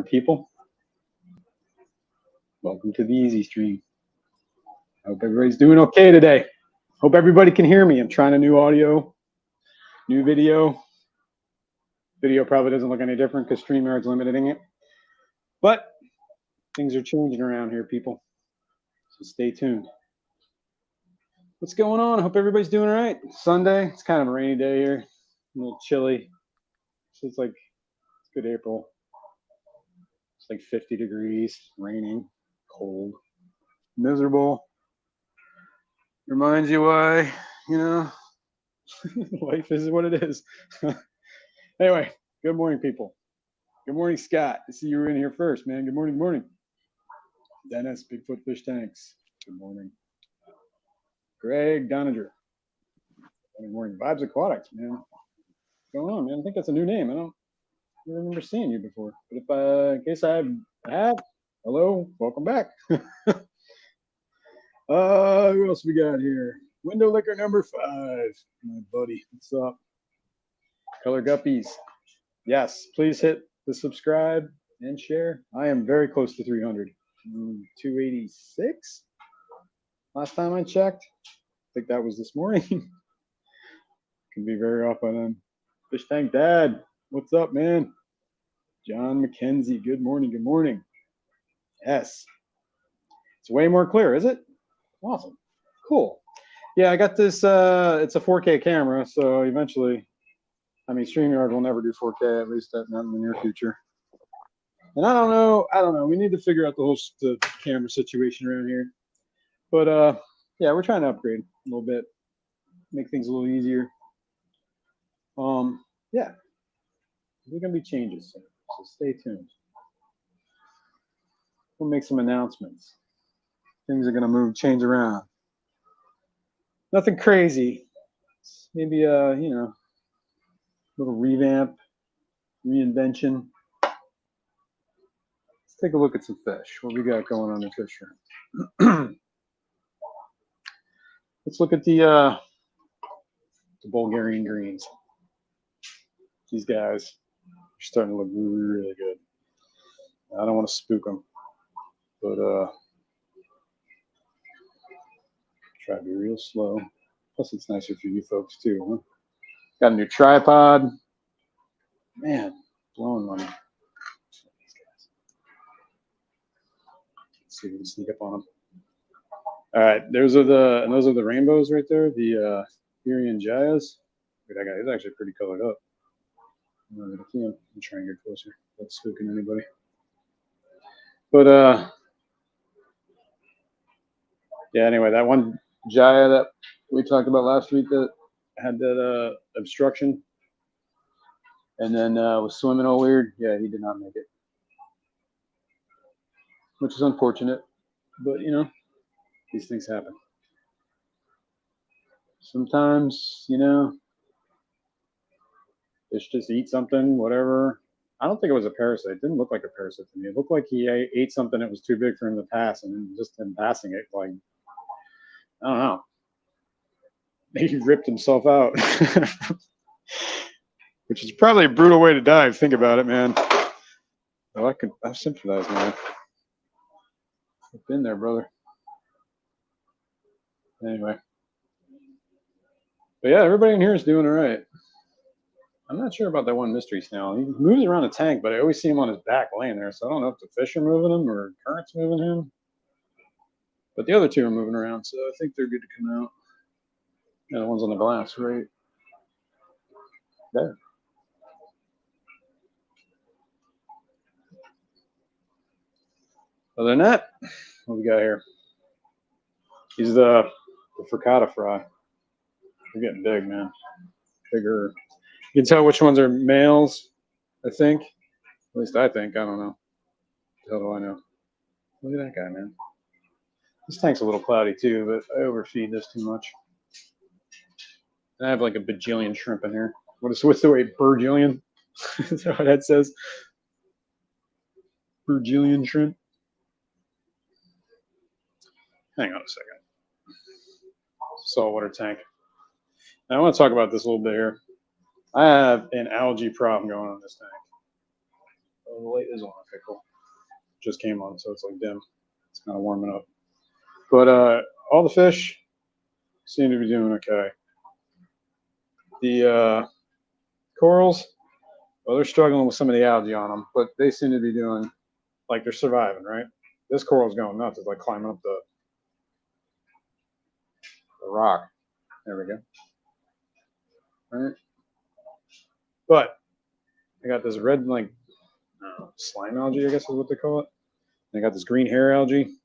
people? Welcome to the Easy Stream. I hope everybody's doing okay today. Hope everybody can hear me. I'm trying a new audio, new video. Video probably doesn't look any different because StreamYard's limiting it. But things are changing around here, people. So stay tuned. What's going on? I hope everybody's doing all right. Sunday. It's kind of a rainy day here. A little chilly. So it's good April. It's like 50 degrees, raining, cold, miserable. Reminds you why, life is what it is. Anyway, good morning, people. Good morning, Scott. I see you were in here first, man. Good morning, good morning. Dennis, Bigfoot Fish Tanks. Good morning. Greg Doninger. Good morning. Vibes Aquatics, man. What's going on, man? I think that's a new name. I don't remember seeing you before. But if in case I have, hello, welcome back. Who else we got here? Window Liquor number 5. My buddy. What's up? Color Guppies. Yes, please hit the subscribe and share. I am very close to 300. 286? Last time I checked. I think that was this morning. Can be very off by then. Fish Tank Dad. What's up, man? John McKenzie. Good morning. Good morning. Yes. It's way more clear, is it? Awesome. Cool. Yeah, I got this. It's a 4K camera, so eventually, StreamYard will never do 4K, at least not in the near future. And I don't know. We need to figure out the camera situation around here. But yeah, we're trying to upgrade a little bit, make things a little easier. Yeah, there's gonna be changes, so stay tuned. We'll make some announcements. Things are gonna change around. Nothing crazy. Maybe little revamp, reinvention. Let's take a look at some fish. What we got going on in Fishroom? Let's look at the Bulgarian greens. These guys are starting to look really, really good. I don't want to spook them, but try to be real slow. Plus, it's nicer for you folks too. Huh? Got a new tripod. Man, blowing money. Let's see if we can sneak up on them. All right, those are the rainbows right there. The Irian Jayas. That guy is actually pretty colored up. I'm trying to get closer without spooking anybody. But yeah. Anyway, that one Jaya that we talked about last week that had that obstruction, and then was swimming all weird. Yeah, he did not make it, which is unfortunate. But these things happen. Sometimes fish just eat something, whatever. I don't think it was a parasite. It didn't look like a parasite to me. It looked like he ate something that was too big for him to pass, and then just him passing it, like, I don't know. He ripped himself out. Which is probably a brutal way to die if you think about it, man. Oh, I sympathize, man. I've been there, brother. Anyway. But yeah, everybody in here is doing all right. I'm not sure about that one mystery snail. He moves around the tank, but I always see him on his back laying there. So I don't know if the fish are moving him or current's moving him. But the other two are moving around, so I think they're good to come out. Yeah, the one's on the glass right there. Other than that, what we got here? These are the frittata fry. They're getting big, man. Bigger. You can tell which ones are males, I think. At least I think. I don't know. How do I know? Look at that guy, man. This tank's a little cloudy too, but I overfeed this too much. And I have like a bajillion shrimp in here. What's the word? Burjillion? Is that what that says? Burjillion shrimp? Hang on a second. Saltwater tank. Now I want to talk about this a little bit here. I have an algae problem going on in this tank. the light is on. Okay, cool. Just came on, so it's like dim. It's kind of warming up. But all the fish seem to be doing okay. The corals, well, they're struggling with some of the algae on them, but they seem to be doing, like, they're surviving, right? This coral's going nuts. It's like climbing up the rock. There we go. Right? But I got this red, like, slime algae, I guess is what they call it. And I got this green hair algae.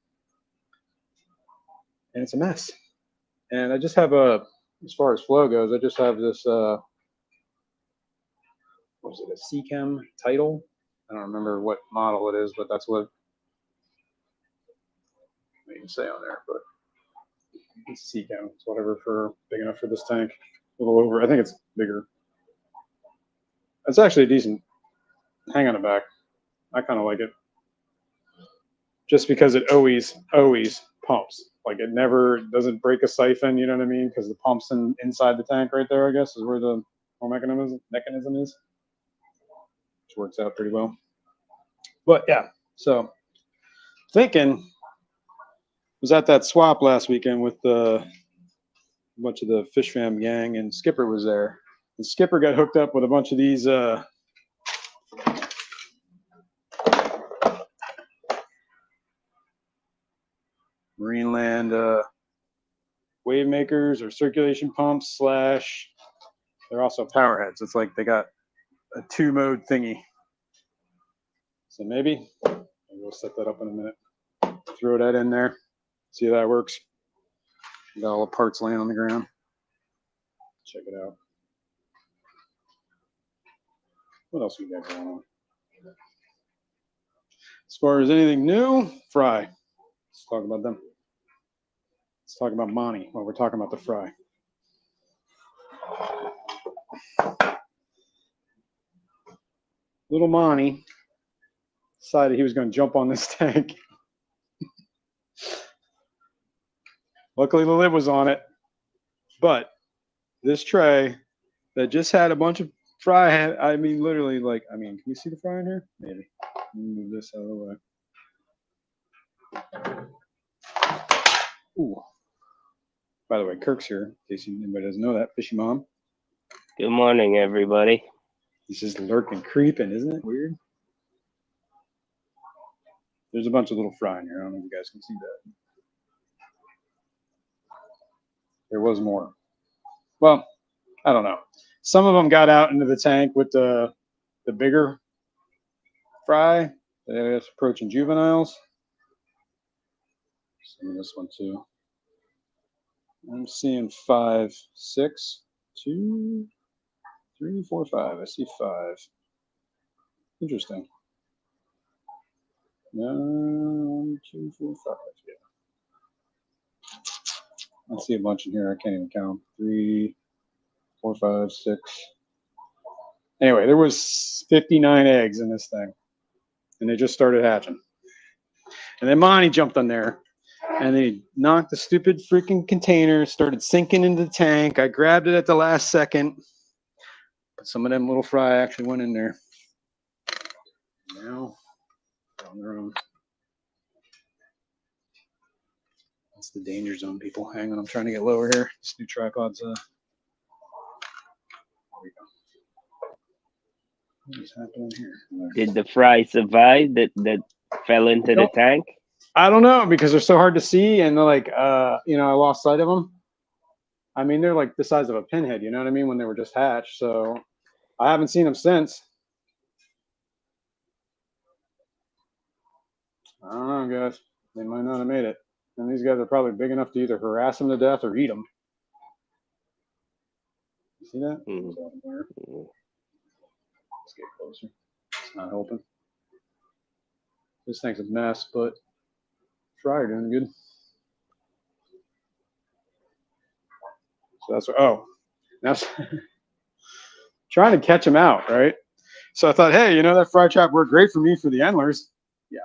And it's a mess. And I just have as far as flow goes, I just have this, what was it, a Seachem title? I don't remember what model it is, but that's what you can say on there. But it's Seachem. It's whatever for big enough for this tank. A little over. I think it's bigger. It's actually a decent hang on the back. I kind of like it. Just because it always pumps. Like it never doesn't break a siphon, you know what I mean? Because the pump's inside the tank right there, I guess, is where the whole mechanism is. Which works out pretty well. But yeah, so thinking, was at that swap last weekend with a bunch of the Fish Fam gang, and Skipper was there. And Skipper got hooked up with a bunch of these Marineland wave makers or circulation pumps / they're also power heads. It's like they got a 2-mode thingy. So maybe we'll set that up in a minute. Throw that in there. See how that works. Got all the parts laying on the ground. Check it out. What else we got going on? As far as anything new, fry. Let's talk about them. Let's talk about Monty while we're talking about the fry. Little Monty decided he was going to jump on this tank. Luckily, the lid was on it. But this tray that just had a bunch of fry, I mean, literally, like, I mean, can you see the fry in here? Maybe. Let me move this out of the way. Ooh. By the way, Kirk's here, in case anybody doesn't know that. Fishy Mom. Good morning, everybody. He's just lurking, creeping, isn't it weird? There's a bunch of little fry in here. I don't know if you guys can see that. There was more. Well, I don't know. Some of them got out into the tank with the bigger fry. That's approaching juveniles. Some of this one too. I'm seeing 5, 6, 2, 3, 4, 5. I see 5. Interesting. 1, 2, 4, 5. Yeah. I see a bunch in here. I can't even count. 3, 4, 5, 6. Anyway, there was 59 eggs in this thing, and they just started hatching. And then Monty jumped on there, and they knocked the stupid freaking container, started sinking into the tank. I grabbed it at the last second, but some of them little fry actually went in there. Now, on their own. That's the danger zone, people. Hang on, I'm trying to get lower here. This new tripod's there we go. What is happening here? Did the fry survive that fell into the tank? I don't know, because they're so hard to see, and they're like, I lost sight of them. I mean, they're like the size of a pinhead, you know what I mean, when they were just hatched. So I haven't seen them since. I don't know, guys. They might not have made it. And these guys are probably big enough to either harass them to death or eat them. You see that? Mm-hmm. Let's get closer. It's not helping. This thing's a mess, but fry are doing good. So that's what, now trying to catch them out, right? So I thought, hey, that fry trap worked great for me for the endlers. Yeah.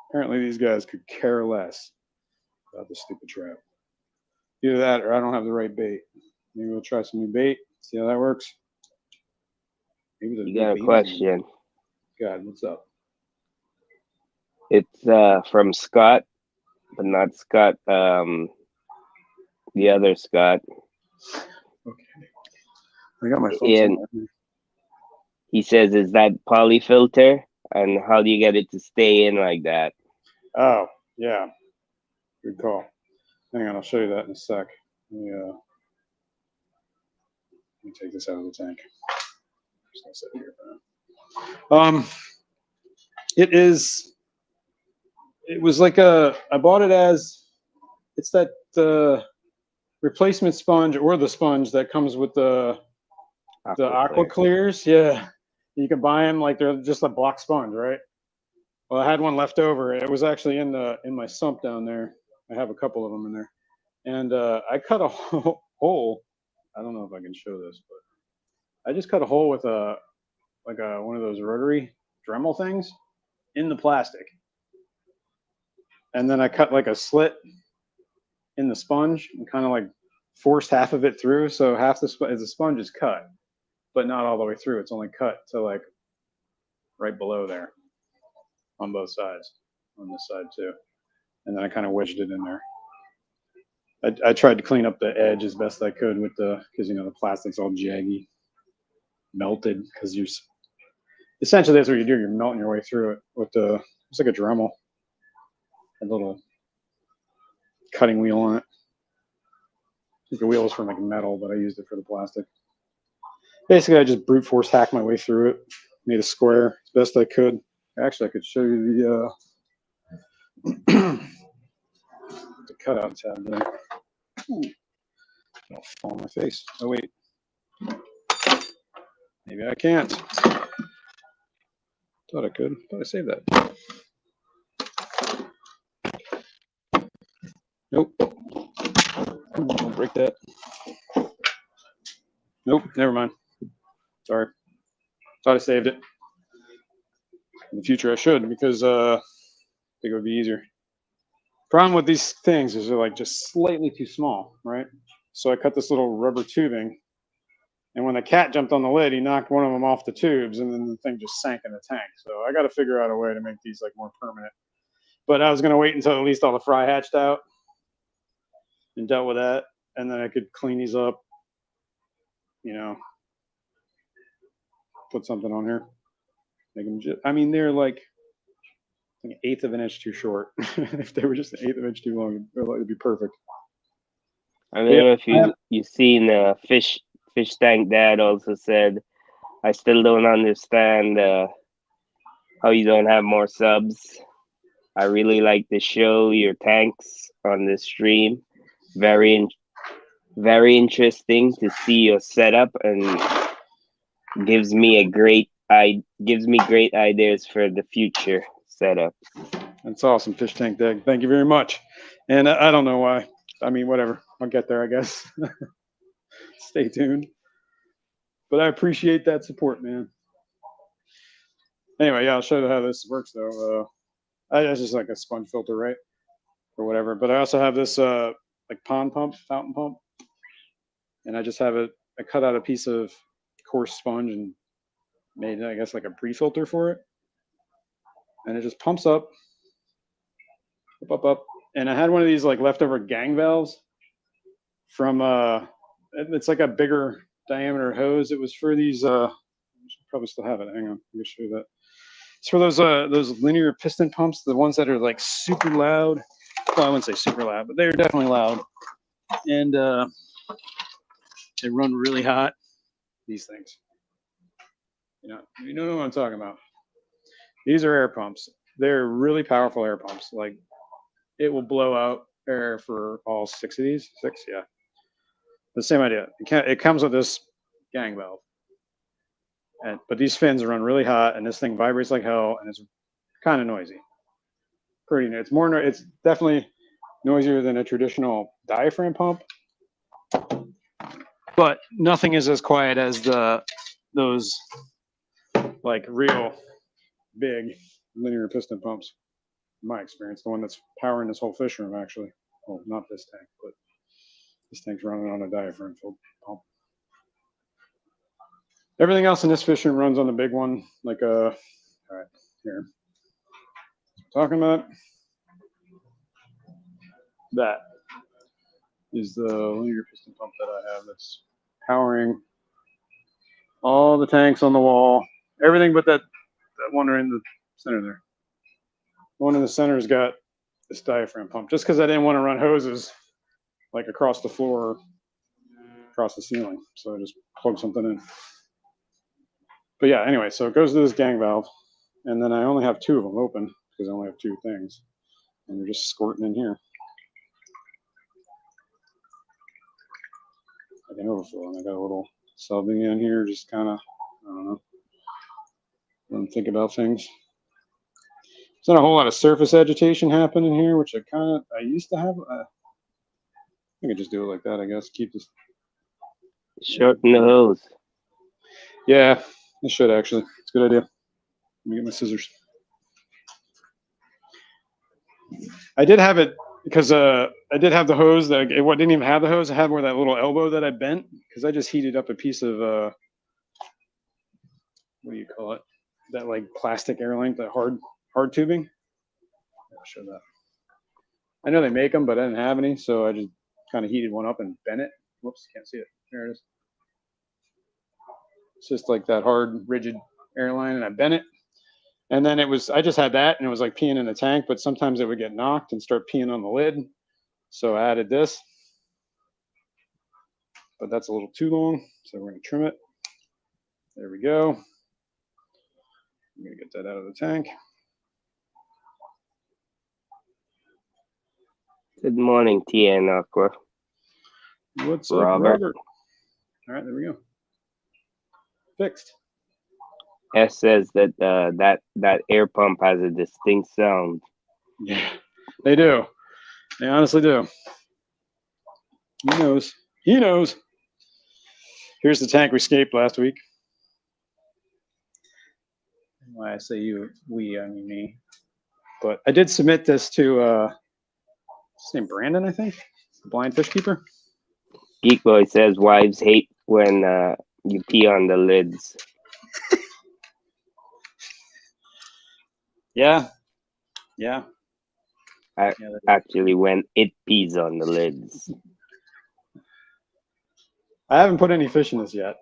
Apparently these guys could care less about the stupid trap. Either that or I don't have the right bait. Maybe we'll try some new bait, see how that works. Maybe you got a question. God, what's up? It's from Scott, but not Scott. The other Scott, Okay. I got my phone and somewhere. he says, "Is that polyfilter? And how do you get it to stay in like that?" Oh, yeah. Good call. Hang on, I'll show you that in a sec. Let me take this out of the tank. Just gonna set it here for now. It was like I bought it as, it's that replacement sponge or the sponge that comes with the aqua Aquaclear. clears. Yeah. You can buy them like they're just a block sponge, right? Well, I had one left over. It was actually in my sump down there. I have a couple of them in there. And I cut a hole. I don't know if I can show this, but I just cut a hole with one of those rotary Dremel things in the plastic. And then I cut like a slit in the sponge and kind of like forced half of it through. So half the sponge is cut, but not all the way through. It's only cut to like right below there on both sides, on this side too. And then I kind of wedged it in there. I tried to clean up the edge as best I could with because the plastic's all jaggy, melted. Because essentially that's what you do. You're melting your way through it with it's like a Dremel, a little cutting wheel on it. I think the wheel was from like metal, but I used it for the plastic. Basically, I just brute force hacked my way through it, made a square as best I could. Actually, I could show you the cutout tab there. It'll fall on my face. Oh wait, maybe I can't. Thought I could. Thought I saved that. Nope. Don't break that. Nope. Never mind. Sorry. Thought I saved it. In the future, I should because I think it would be easier. Problem with these things is they're like just slightly too small, right? So I cut this little rubber tubing, and when the cat jumped on the lid, he knocked one of them off the tubes, and then the thing just sank in the tank. So I got to figure out a way to make these like more permanent. But I was gonna wait until at least all the fry hatched out and dealt with that, and then I could clean these up. Put something on here. Make them I mean, they're like an eighth of an inch too short. If they were just an eighth of an inch too long, it'd be perfect. I don't But know if yeah, you seen Fish Tank Dad also said, "I still don't understand how you don't have more subs. I really like to show your tanks on the stream. Very very interesting to see your setup, and gives me great ideas for the future setup." That's awesome, Fish Tank Dag. Thank you very much. And I don't know why. I mean, whatever. I'll get there, I guess. Stay tuned. But I appreciate that support, man. Anyway, yeah, I'll show you how this works, though. It's just like a sponge filter, right? Or whatever. But I also have this like pond pump, fountain pump. And I just have it, I cut out a piece of coarse sponge and made, I guess, like a pre-filter for it. And it just pumps up, up. And I had one of these like leftover gang valves from it's like a bigger diameter hose. It was for these I should probably still have it. Hang on, let me show you that. It's for those linear piston pumps, the ones that are like super loud. Well, I wouldn't say super loud, but they're definitely loud. And they run really hot. These things. You know what I'm talking about. These are air pumps. They're really powerful air pumps. Like it will blow out air for all six of these. Six, yeah. The same idea. It comes with this gang valve. But these fins run really hot, and this thing vibrates like hell, and it's kind of noisy. Pretty. It's definitely noisier than a traditional diaphragm pump, but nothing is as quiet as those like real big linear piston pumps. In my experience, the one that's powering this whole fish room, actually. Well, not this tank, but this tank's running on a diaphragm pump. Everything else in this fish room runs on the big one, like all right, here. talking about? That is the linear piston pump that I have that's powering all the tanks on the wall. Everything but that one right in the center there. The one in the center's got this diaphragm pump, just because I didn't want to run hoses like across the floor, across the ceiling. So I just plugged something in. But yeah, anyway, so it goes to this gang valve, and then I only have 2 of them open because I only have 2 things, and they're just squirting in here. I can overflow, and I got a little subbing in here, just kind of, I don't know, let them think about things. There's not a whole lot of surface agitation happening here, which I used to have. I could just do it like that, I guess. Keep this. Shorten the hose. Yeah, I should actually. It's a good idea. Let me get my scissors. I did have it because I did have the hose that it didn't even have the hose. I had where that little elbow that I bent because I just heated up a piece of what do you call it? That like plastic air length, that hard tubing. I'll show that. I know they make them, but I didn't have any, so I just kind of heated one up and bent it. Whoops, can't see it. There it is. It's just like that hard, rigid airline, and I bent it. And then I just had that, and it was like peeing in the tank, but sometimes it would get knocked and start peeing on the lid. So I added this, but that's a little too long, so we're gonna trim it. There we go. I'm gonna get that out of the tank. Good morning, TN Aqua. What's up, Robert? All right, there we go. Fixed. S says that that air pump has a distinct sound. Yeah, they do. They honestly do. He knows. He knows. Here's the tank we escaped last week. Why I say you, we, I mean me. But I did submit this to his name Brandon, I think, the blind fish keeper. Geek Boy says wives hate when you pee on the lids. Yeah. Actually, when it pees on the lids. I haven't put any fish in this yet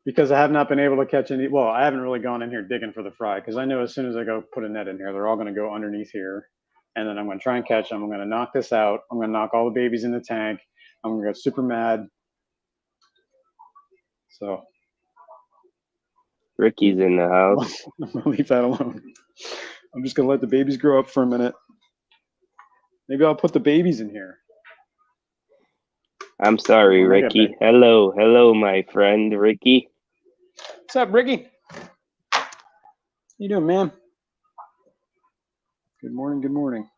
because I have not been able to catch any. Well, I haven't really gone in here digging for the fry because I know as soon as I go put a net in here, they're all going to go underneath here. And then I'm going to try and catch them. I'm going to knock this out. I'm going to knock all the babies in the tank. I'm going to get super mad. So Ricky's in the house. I'm going to leave that alone. I'm just going to let the babies grow up for a minute. Maybe I'll put the babies in here. I'm sorry, Ricky. Hello, my friend, Ricky. What's up, Ricky? How you doing, man? Good morning.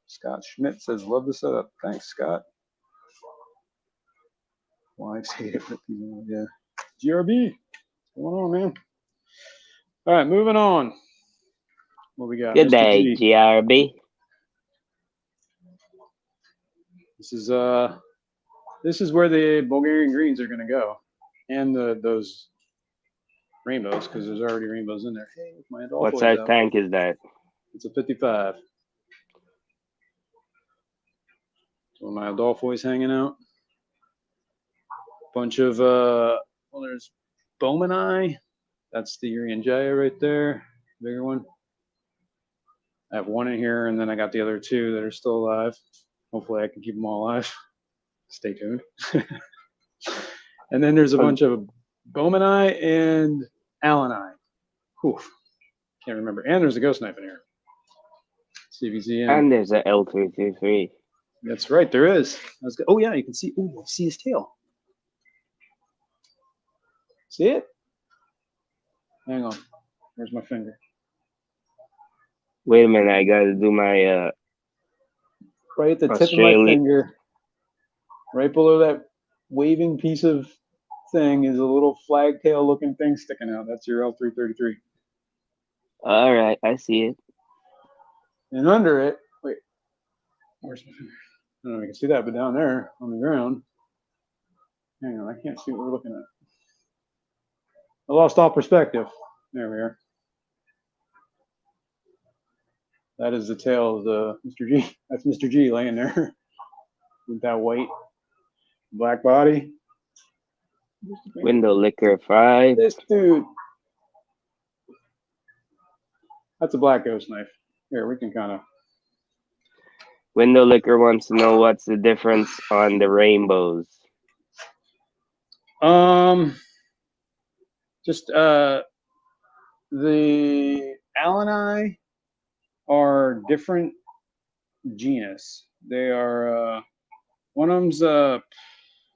Scott Schmidt says, love the setup. Thanks, Scott. Wives hate it. Yeah. GRB. What's going on, man? All right, moving on. What we got? Good Mr. day, G. GRB. This is where the Bulgarian greens are going to go, and those rainbows, because there's already rainbows in there. Hey, my Adolfo. What size tank is that? It's a 55. So my Adolfo's hanging out. Bunch of there's Bowman. That's the Urianjaya right there, bigger one. I have one in here, and then I got the other 2 that are still alive. Hopefully I can keep them all alive. Stay tuned. And then there's a bunch of Bowman and Allen. Oof. Can't remember. And there's a ghost knife in here. CVZ. And there's a L333. That's right, there is. Oh yeah, you can see. Oh, see his tail. See it? Hang on. Where's my finger? Wait a minute, I gotta do my right at the tip of my finger. Right below that waving piece of thing is a little flagtail looking thing sticking out. That's your L333. All right, I see it. And under it, wait, where's my finger? I don't know if you can see that, but down there on the ground, hang on, I can't see what we're looking at. I lost all perspective. There we are. That is the tail of the Mr. G. That's Mr. G laying there with that white black body. Window liquor 5. This dude. That's a black ghost knife. Here, we can kind of. Window liquor wants to know what's the difference on the rainbows. Just the Alani are different genus. They are one of them's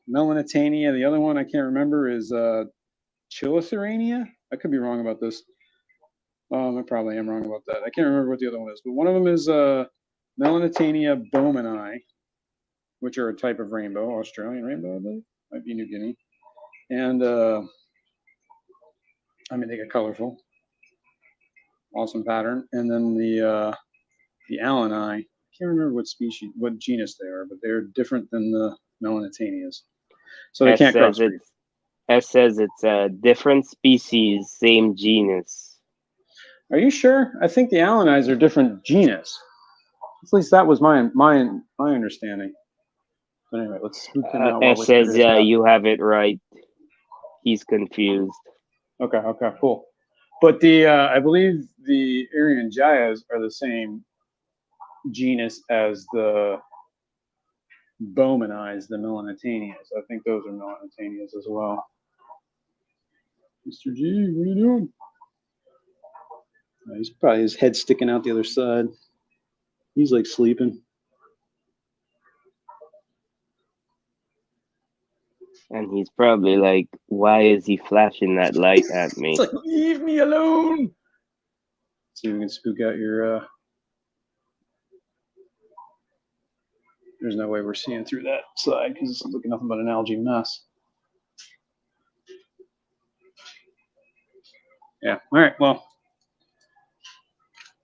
Melanitania. The other one I can't remember is Chilicerania. I could be wrong about this. I probably am wrong about that. I can't remember what the other one is, but one of them is Melanitania bowmani, which are a type of rainbow, Australian rainbow, I believe. Might be New Guinea. And I mean, they get colorful, awesome pattern. And then the Alani, I can't remember what species, what genus they are, but they're different than the Melanitanias. So they can't crossbreed. S says it's a different species, same genus. Are you sure? I think the Alanis are different genus. At least that was my understanding. But anyway, let's spook him out. S says, yeah, you have it right. He's confused. Okay, cool. But the I believe the Aryan Jayas are the same genus as the Bowmani's, the Melanitanias. I think those are Melanitanias as well. Mr. G, what are you doing? He's probably his head sticking out the other side. He's like sleeping. And he's probably like, why is he flashing that light at me? It's like, leave me alone. See if we can spook out your there's no way we're seeing through that side because it's looking nothing but an algae mess. Yeah. All right. Well,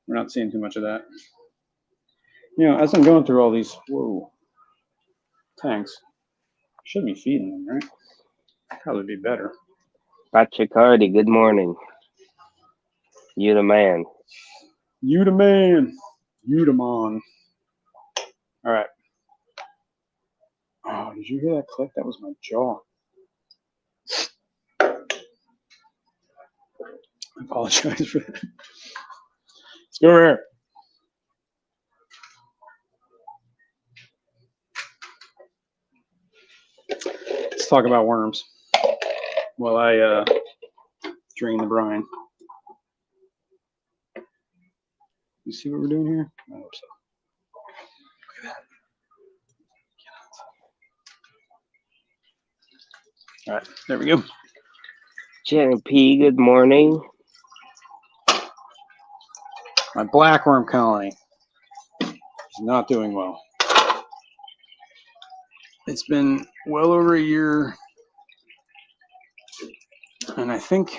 we're not seeing too much of that. You know, as I'm going through all these tanks, should be feeding them, right? Probably be better. Patricardi, good morning. You the man. You the man. You the man. All right. Oh, did you hear that click? That was my jaw. I apologize for that. Let's go over here. Let's talk about worms while I drain the brine. You see what we're doing here? I hope so. Look at that. All right, there we go. Jen P, good morning. My blackworm colony is not doing well. It's been well over a year, and I think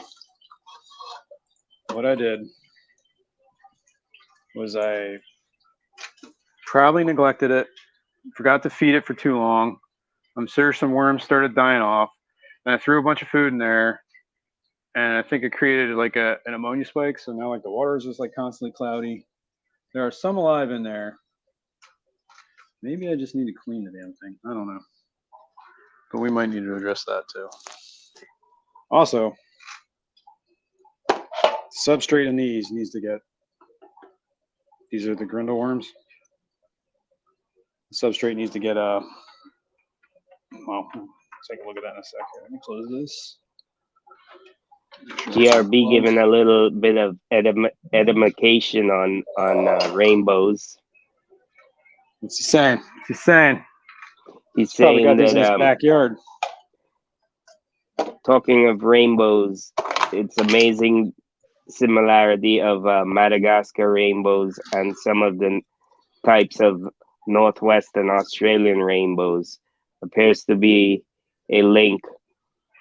what I did was I probably neglected it, forgot to feed it for too long. I'm sure some worms started dying off, and I threw a bunch of food in there, and I think it created like an ammonia spike. So now like the water is just like constantly cloudy. There are some alive in there. Maybe I just need to clean the damn thing. I don't know. But we might need to address that too. Also, substrate in these needs to get, these are the grindle worms. The substrate needs to get, well, let's take a look at that in a second. Let me close this. GRB giving a little bit of edification on rainbows. What's he saying? He's saying probably got these in his that backyard. Talking of rainbows, it's amazing similarity of Madagascar rainbows and some of the types of northwestern Australian rainbows. Appears to be a link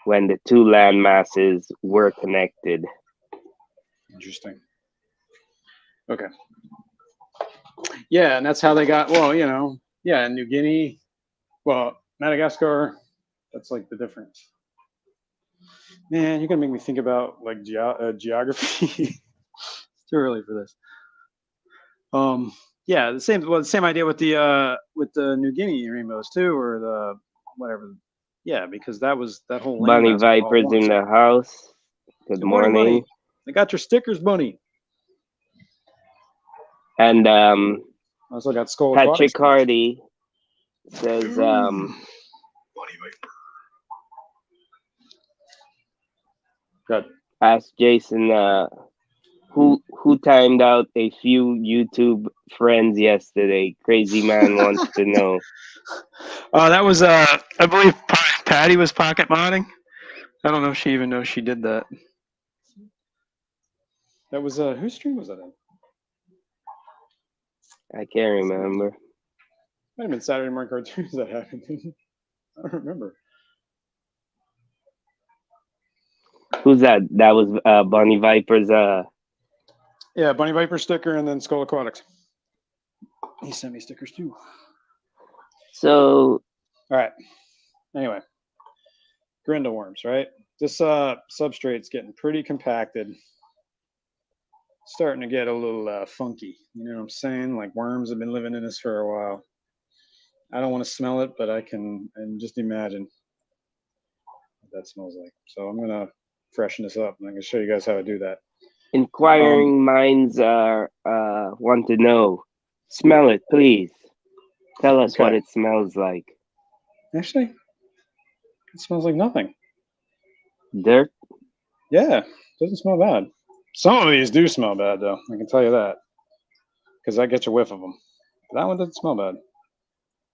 when the two land masses were connected. Interesting. Okay. Yeah, and that's how they got, well, you know, yeah, New Guinea, well, Madagascar, that's like the difference. Man, you're going to make me think about like geography. It's too early for this. Yeah, the same idea with the New Guinea rainbows too, or the whatever. Yeah, because that whole lane. Bunny That's what it all Vipers was. in the house. Good morning. Bunny. I got your stickers, Bunny. And I also got Skull Patrick Aquatics. Hardy says Bunny Viper. Good. Ask Jason who timed out a few YouTube friends yesterday. Crazy man wants to know. That was I believe Patty was pocket modding. I don't know if she even knows she did that. That was whose stream was that in? I can't remember. Might have been Saturday morning cartoons that happened. I don't remember. Who's that? That was Bunny Viper's. Yeah, Bunny Viper sticker and then Skull Aquatics. He sent me stickers too. So. All right. Anyway, Grindle worms, right? This substrate's getting pretty compacted. Starting to get a little funky. You know what I'm saying? Like worms have been living in this for a while. I don't want to smell it, but I can and just imagine what that smells like. So I'm gonna freshen this up, and I'm gonna show you guys how to do that. Inquiring minds want to know. Smell it, please. Tell us what it smells like. Actually, it smells like nothing. Dirt? Yeah, doesn't smell bad. Some of these do smell bad, though. I can tell you that, because I get a whiff of them. That one doesn't smell bad.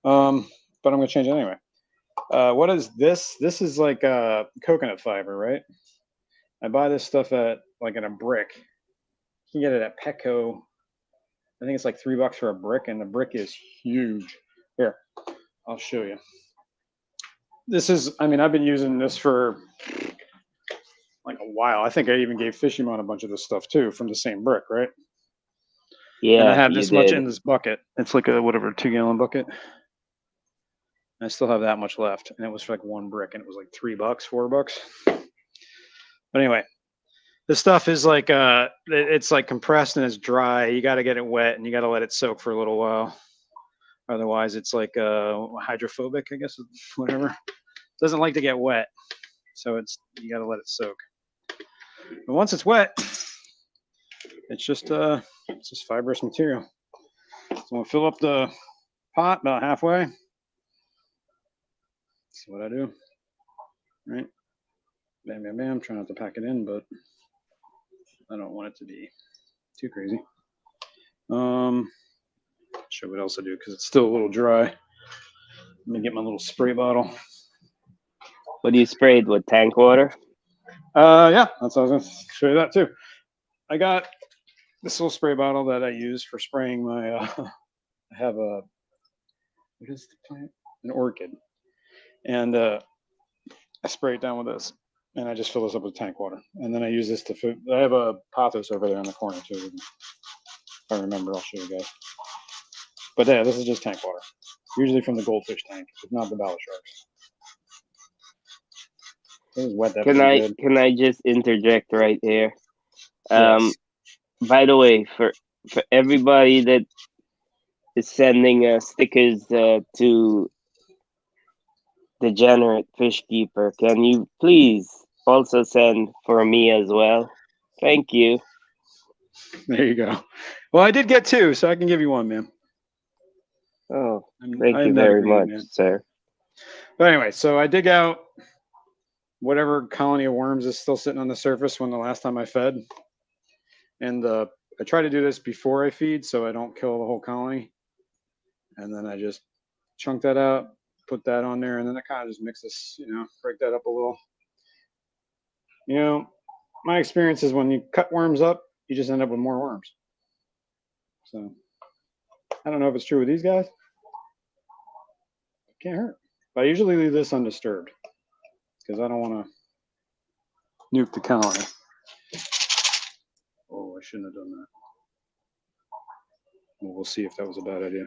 But I'm gonna change it anyway. What is this? This is like coconut fiber, right? I buy this stuff at like in a brick. You can get it at Petco. I think it's like $3 for a brick, and the brick is huge. Here, I'll show you. This is, I mean, I've been using this for like a while. I think I even gave Fishroom a bunch of this stuff too from the same brick, right? Yeah. And I have this much in this bucket. It's like a whatever 2-gallon bucket. I still have that much left, and it was for like one brick, and it was like $3, $4. But anyway, this stuff is like it's like compressed and it's dry. You got to get it wet, and you got to let it soak for a little while. Otherwise, it's like hydrophobic, I guess, whatever. It doesn't like to get wet, so you got to let it soak. But once it's wet, it's just fibrous material. So I'm gonna fill up the pot about halfway. That's what I do. Right? Bam, bam, bam. Try not to pack it in, but I don't want it to be too crazy. Show what else I do because it's still a little dry. Let me get my little spray bottle. What do you spray it with? Tank water? Yeah, that's what I was going to show you that too. I got this little spray bottle that I use for spraying my. I have what is the plant? An orchid, and I spray it down with this, and I just fill this up with tank water, and then I use this to. I have a pothos over there in the corner too. If I remember, I'll show you guys. But yeah, this is just tank water, usually from the Goldfish tank, if not the Bala Sharks. Can I just interject right here? Yes. By the way, for everybody that is sending stickers to Degenerate Fish Keeper, can you please also send for me as well? Thank you. There you go. Well, I did get 2, so I can give you 1, man. Oh, thank you very much, sir. But anyway, so I dig out whatever colony of worms is still sitting on the surface when the last time I fed. And I try to do this before I feed so I don't kill the whole colony. And then I just chunk that out, put that on there, and then I kind of just mix this, break that up a little. My experience is when you cut worms up, you just end up with more worms. So I don't know if it's true with these guys. Can't hurt. But I usually leave this undisturbed because I don't want to nuke the colony. Oh, I shouldn't have done that. Well, we'll see if that was a bad idea.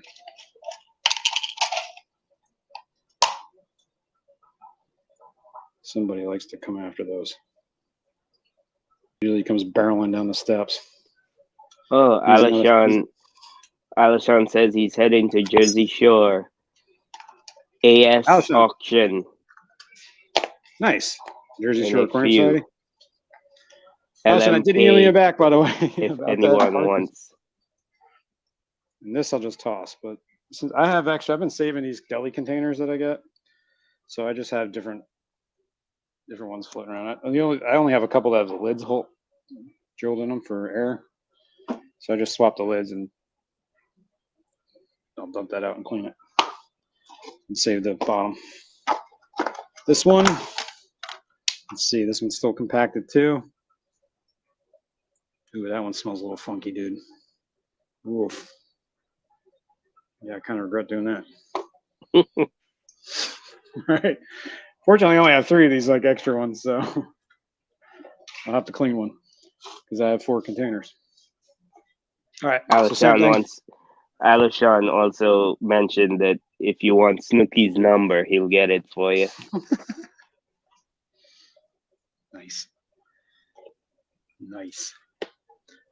Somebody likes to come after those. Usually comes barreling down the steps. Oh, Alashon Alshon says he's heading to Jersey Shore. AS Alshon. auction. Nice. Jersey In Shore a Aquarium few. Society. Alshon, I did email you back, by the way. If about anyone that. wants. And this I'll just toss. But since I've been saving these deli containers that I get. So I just have different ones floating around. I only have a couple that have the lids drilled in them for air. So I just swap the lids and I'll dump that out and clean it and save the bottom. This one, let's see, this one's still compacted too. Ooh, that one smells a little funky, dude. Oof. Yeah, I kind of regret doing that. Right. Fortunately, I only have 3 of these like extra ones, so I'll have to clean one because I have 4 containers. All right. Alshon also mentioned that if you want Snooky's number, he'll get it for you. Nice. Nice.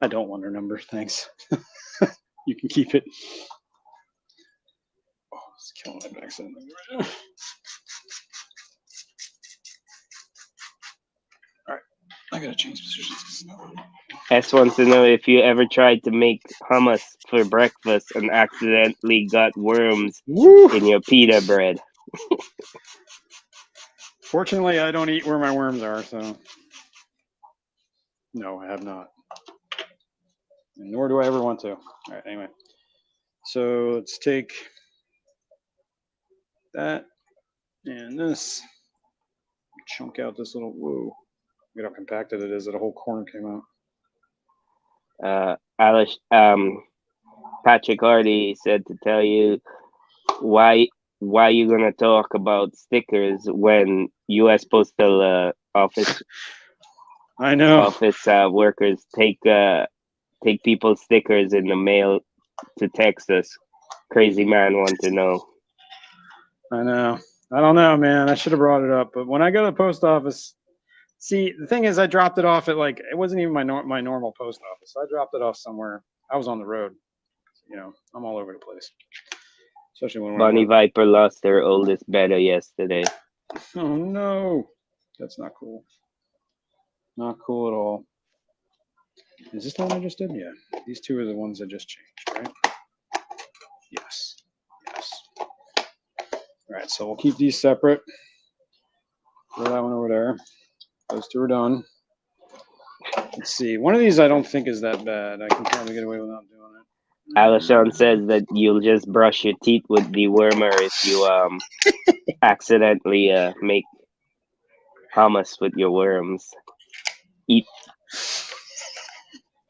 I don't want her number, thanks. You can keep it. Oh, it's killing my backside. All right. I gotta change positions. S wants to know if you ever tried to make hummus for breakfast and accidentally got worms in your pita bread. Fortunately, I don't eat where my worms are, so no, I have not. And nor do I ever want to. All right, anyway. So let's take that and this. Chunk out this little, whoa. Look at how compacted it is that a whole corn came out. Patrick Hardy said to tell you why you gonna talk about stickers when U.S. Postal Office I know office workers take people's stickers in the mail to Texas. Crazy man want to know. I know. I don't know, man. I should have brought it up, but when I go to the post office, see, the thing is, I dropped it off at it wasn't even my normal post office. So I dropped it off somewhere. I was on the road. You know, I'm all over the place. Especially when Bonnie Viper lost her oldest beta yesterday. Oh no, that's not cool. Not cool at all. Is this the one I just did? Yeah. These 2 are the ones I just changed, right? Yes. Yes. All right, so we'll keep these separate. Throw that one over there. Those 2 are done. Let's see. One of these I don't think is that bad. I can probably get away without doing it. Alshon says that you'll just brush your teeth with dewormer if you accidentally make hummus with your worms. Eat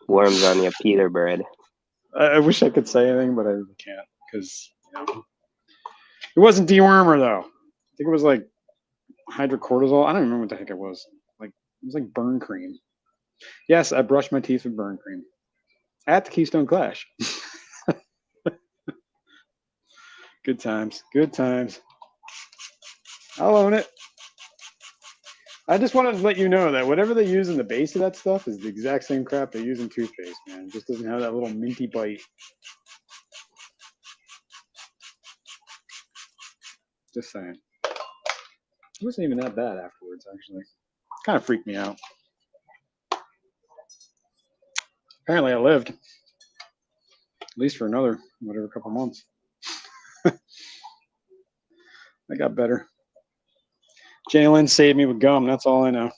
worms on your pita bread. I wish I could say anything, but I really can't because it wasn't dewormer though. I think it was like hydrocortisol. I don't remember what the heck it was. It was like burn cream. Yes, I brushed my teeth with burn cream at the Keystone Clash. Good times. Good times. I'll own it. I just wanted to let you know that whatever they use in the base of that stuff is the exact same crap they use in toothpaste, man. It just doesn't have that little minty bite. Just saying. It wasn't even that bad afterwards, actually. It kind of freaked me out. Apparently I lived. At least for another, couple months. I got better. Jalen saved me with gum. That's all I know.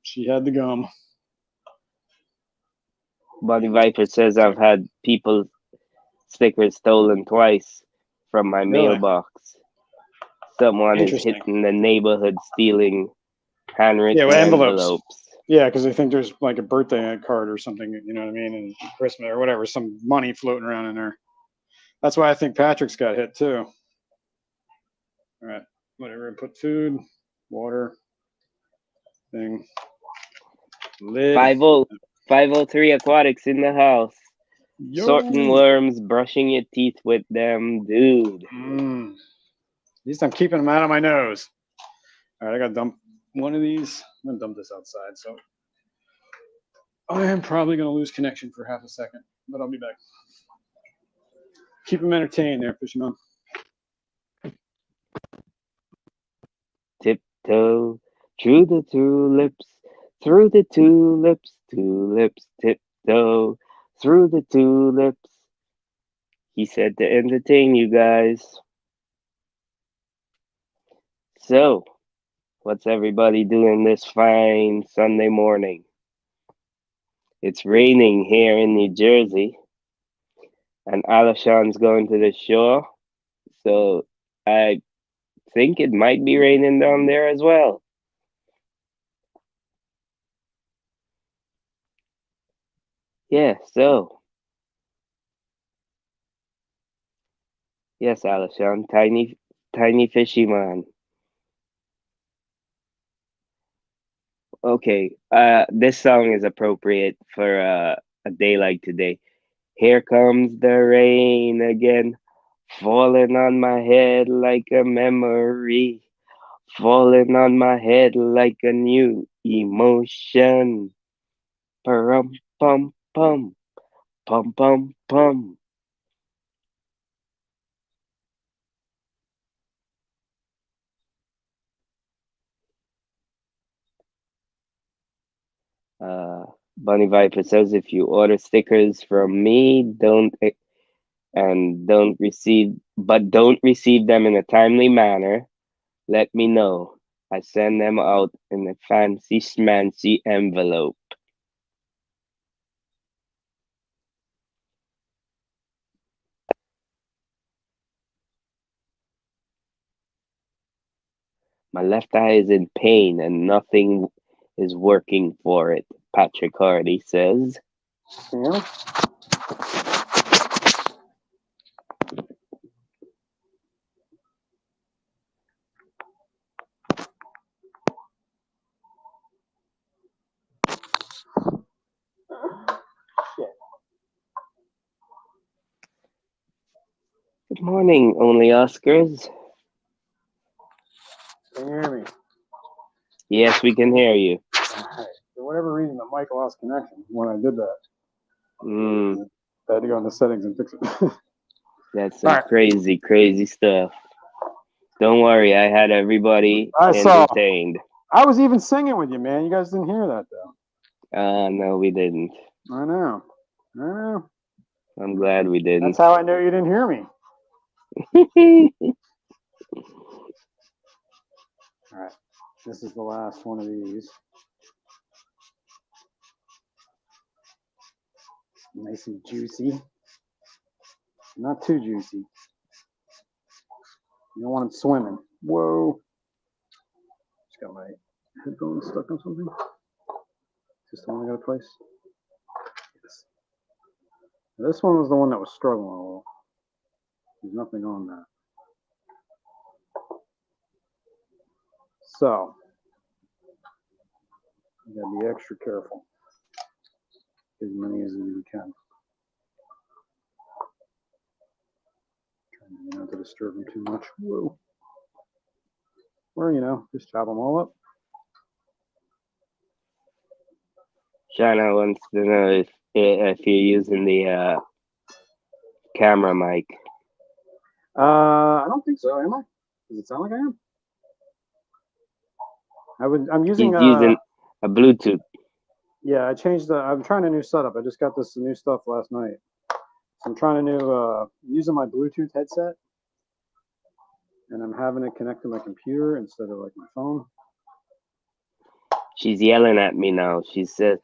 She had the gum. Bonnie Viper says I've had people's stickers stolen twice from my mailbox. Someone is hitting the neighborhood stealing handwritten envelopes. Yeah, because they think there's like a birthday card or something, you know what I mean, and Christmas or whatever, some money floating around in there. That's why I think Patrick's got hit too. All right, whatever. Put food, water, thing. Lid. 503 Aquatics in the house. Yo. Sorting worms, brushing your teeth with them, dude. At least I'm keeping them out of my nose. All right, I got to dump one of these. I'm going to dump this outside, so I am probably going to lose connection for half a second. but I'll be back. Keep them entertained there, Fisherman. Tiptoe through the tulips, tulips, tiptoe through the tulips. He said to entertain you guys. So, what's everybody doing this fine Sunday morning? It's raining here in New Jersey, and Alashon's going to the shore, so I think it might be raining down there as well. Yeah, so. Yes, Alashon, tiny fishy man. Okay, this song is appropriate for a day like today. Here comes the rain again, falling on my head like a memory, falling on my head like a new emotion. Pum pum pum, pum pum pum. Bunny Viper says if you order stickers from me, don't receive them in a timely manner, let me know. I send them out in a fancy schmancy envelope. My left eye is in pain and nothing is working for it, Patrick Hardy says. Yeah. Good morning, Only Oscars. Can you hear me? Yes, we can hear you. For whatever reason, the mic lost connection when I did that. I had to go into settings and fix it. That's some crazy, crazy stuff. Don't worry, I had everybody entertained. I was even singing with you, man. You guys didn't hear that, though. No, we didn't. I know. I'm glad we didn't. That's how I know you didn't hear me. All right. This is the last one of these. Nice and juicy. Not too juicy. You don't want it swimming. Whoa. Just got my headphones stuck on something. Just the one I got to place. Yes. This one was the one that was struggling a little. There's nothing on that. So, you gotta be extra careful. As many as you can. Trying not to disturb them too much. Whoa. Or, just chop them all up. Shana wants to know if you're using the camera mic. I don't think so. Am I? Does it sound like I am? I'm using. He's using a Bluetooth. Yeah, I'm trying a new setup. I just got this new stuff last night. So I'm trying using my Bluetooth headset, and I'm having it connect to my computer instead of like my phone. She's yelling at me now. She says,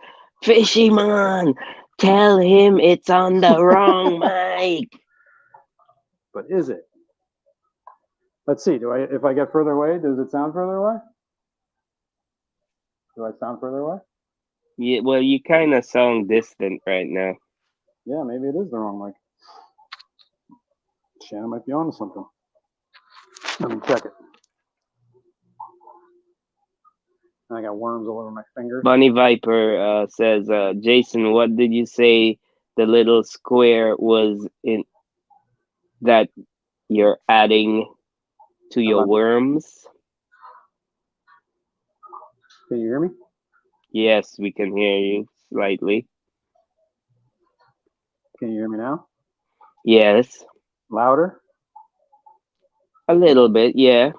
"Fishy man, tell him it's on the wrong mic." But is it? Let's see. If I get further away, does it sound further away? Do I sound further away? Yeah, well, you kind of sound distant right now. Yeah, maybe it is the wrong mic. Shannon might be onto something. Let me check it. I got worms all over my fingers. Bunny Viper says, Jason, what did you say the little square was in that you're adding to your worms? Can you hear me? Yes, we can hear you slightly. Can you hear me now? Yes, Louder? a little bit. Yeah.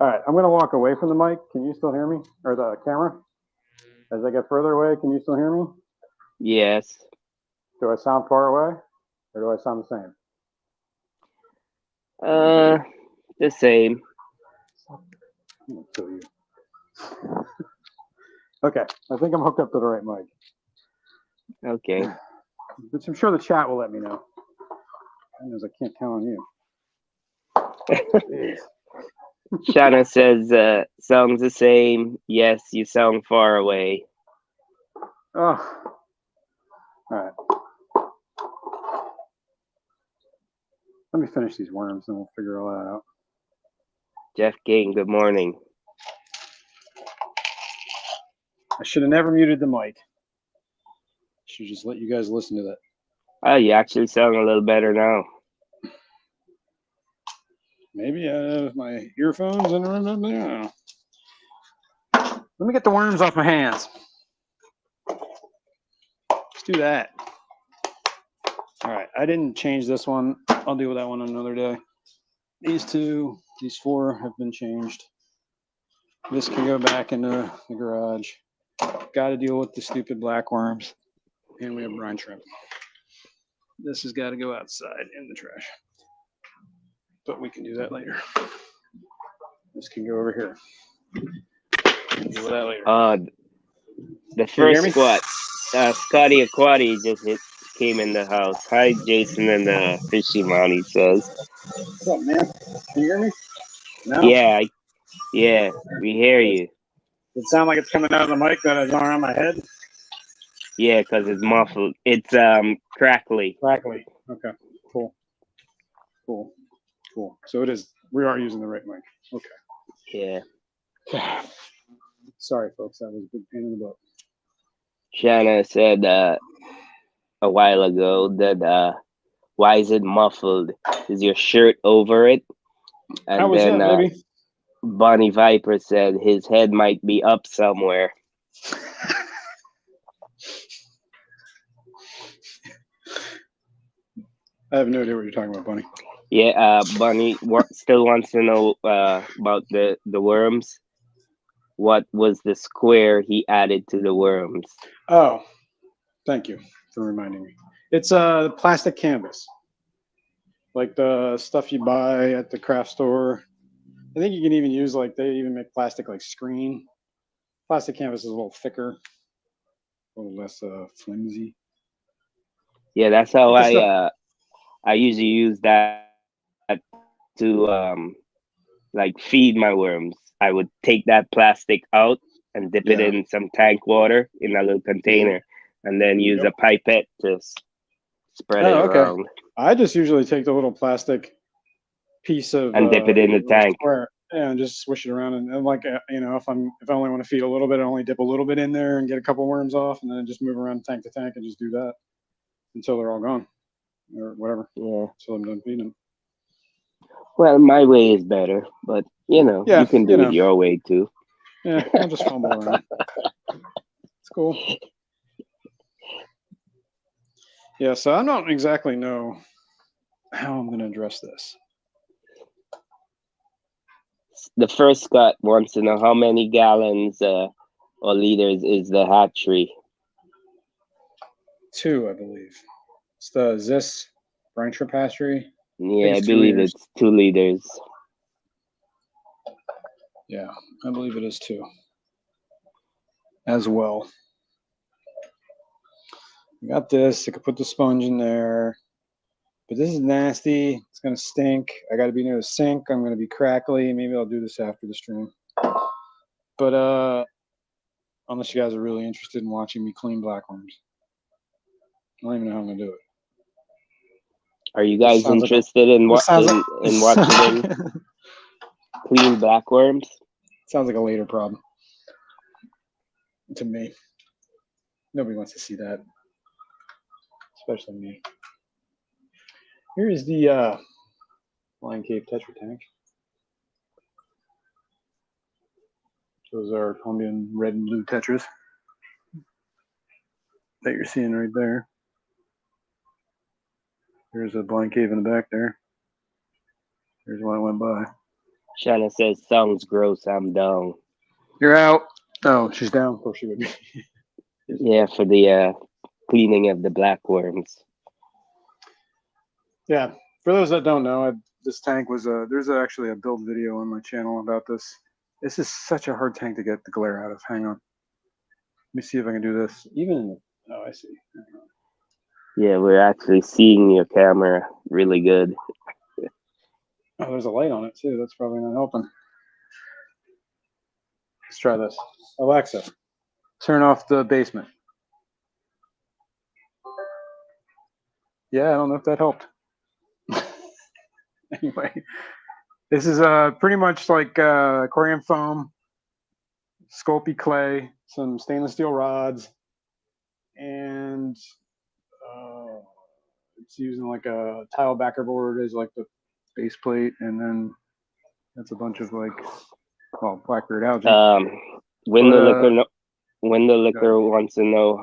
All right, I'm gonna walk away from the mic. Can you still hear me? Or the camera? As I get further away, can you still hear me? Yes. Do I sound far away? Or do I sound the same? The same. I'm gonna kill you. Okay, I think I'm hooked up to the right mic. Okay. Which I'm sure the chat will let me know. Because I can't count on you. Jeez. Shanna says, sounds the same. Yes, you sound far away. Oh. All right. Let me finish these worms and we'll figure all that out. Jeff King, good morning. I should have never muted the mic. Should just let you guys listen to that. Oh, you actually sound a little better now. Maybe I have my earphones in the room. I don't know. Let me get the worms off my hands. Let's do that. All right, I didn't change this one. I'll deal with that one another day. These two, these four have been changed. This can go back into the garage. Got to deal with the stupid black worms. And we have brine shrimp. This has got to go outside in the trash. But we can do that later. This can go over here. We'll deal with that later. The Can you hear first me? squat, Scotty Aquati just came in the house. Hi, Jason and the Fishy Man, he says. What's up, man? Can you hear me? No? Yeah, we hear you. Does it sound like it's coming out of the mic that is around my head? Yeah, because it's muffled. It's crackly. Crackly. Okay, cool. So it is, we are using the right mic. Okay. Yeah. Sorry, folks, that was a big pain in the butt. Shanna said a while ago that why is it muffled? Is your shirt over it? And then maybe. Bonnie Viper said his head might be up somewhere. I have no idea what you're talking about, Bunny. Yeah, Bunny still wants to know about the worms. What was the square he added to the worms? Oh, thank you for reminding me. It's a plastic canvas, like the stuff you buy at the craft store. I think you can even use, like, they even make plastic like screen. Plastic canvas is a little thicker, a little less flimsy. Yeah, that's how I usually use that to like feed my worms. I would take that plastic out and dip it in some tank water in a little container, and then use a pipette to spread it around. I just usually take the little plastic piece of and dip it in the tank. Square, and just swish it around, and like, you know, if I only want to feed a little bit, I only dip a little bit in there and get a couple worms off, and then just move around tank to tank and just do that until they're all gone or whatever. Yeah. So I'm done feeding them. Well, my way is better, but you know, you can do it your way too. Yeah, I'll just fumble around. It's cool. Yeah, so I don't exactly know how I'm going to address this. The first Scott wants to know how many gallons or liters is the hatchery. 2, I believe. It's the Zis brine shrimp hatchery. Yeah, I believe it's 2 liters. Yeah, I believe it is 2 as well. We got this. I could put the sponge in there, but this is nasty. It's gonna stink. I got to be near the sink. I'm gonna be crackly. Maybe I'll do this after the stream. But unless you guys are really interested in watching me clean blackworms, I don't even know how I'm gonna do it. Are you guys interested in watching clean blackworms? Sounds like a later problem to me. Nobody wants to see that, especially me. Here is the Lion Cave Tetra tank. Those are Colombian red and blue Tetras. that you're seeing right there. There's a blind cave in the back there. There's one I went by. Shanna says, sounds gross, I'm down. You're out. Oh, she's down. Of course she would be. Yeah, for the cleaning of the black worms. Yeah, for those that don't know, this tank was there's actually a build video on my channel about this. This is such a hard tank to get the glare out of. Hang on. Let me see if I can do this. Even in the, oh, I see. Yeah, we're actually seeing your camera really good. Oh, there's a light on it too. That's probably not helping. Let's try this. Alexa, turn off the basement. Yeah, I don't know if that helped. Anyway, this is pretty much like aquarium foam, Sculpey clay, some stainless steel rods, and it's using like a tile backer board as like the base plate, and then that's a bunch of like, well, Blackbeard algae. When But, the liquor wants to know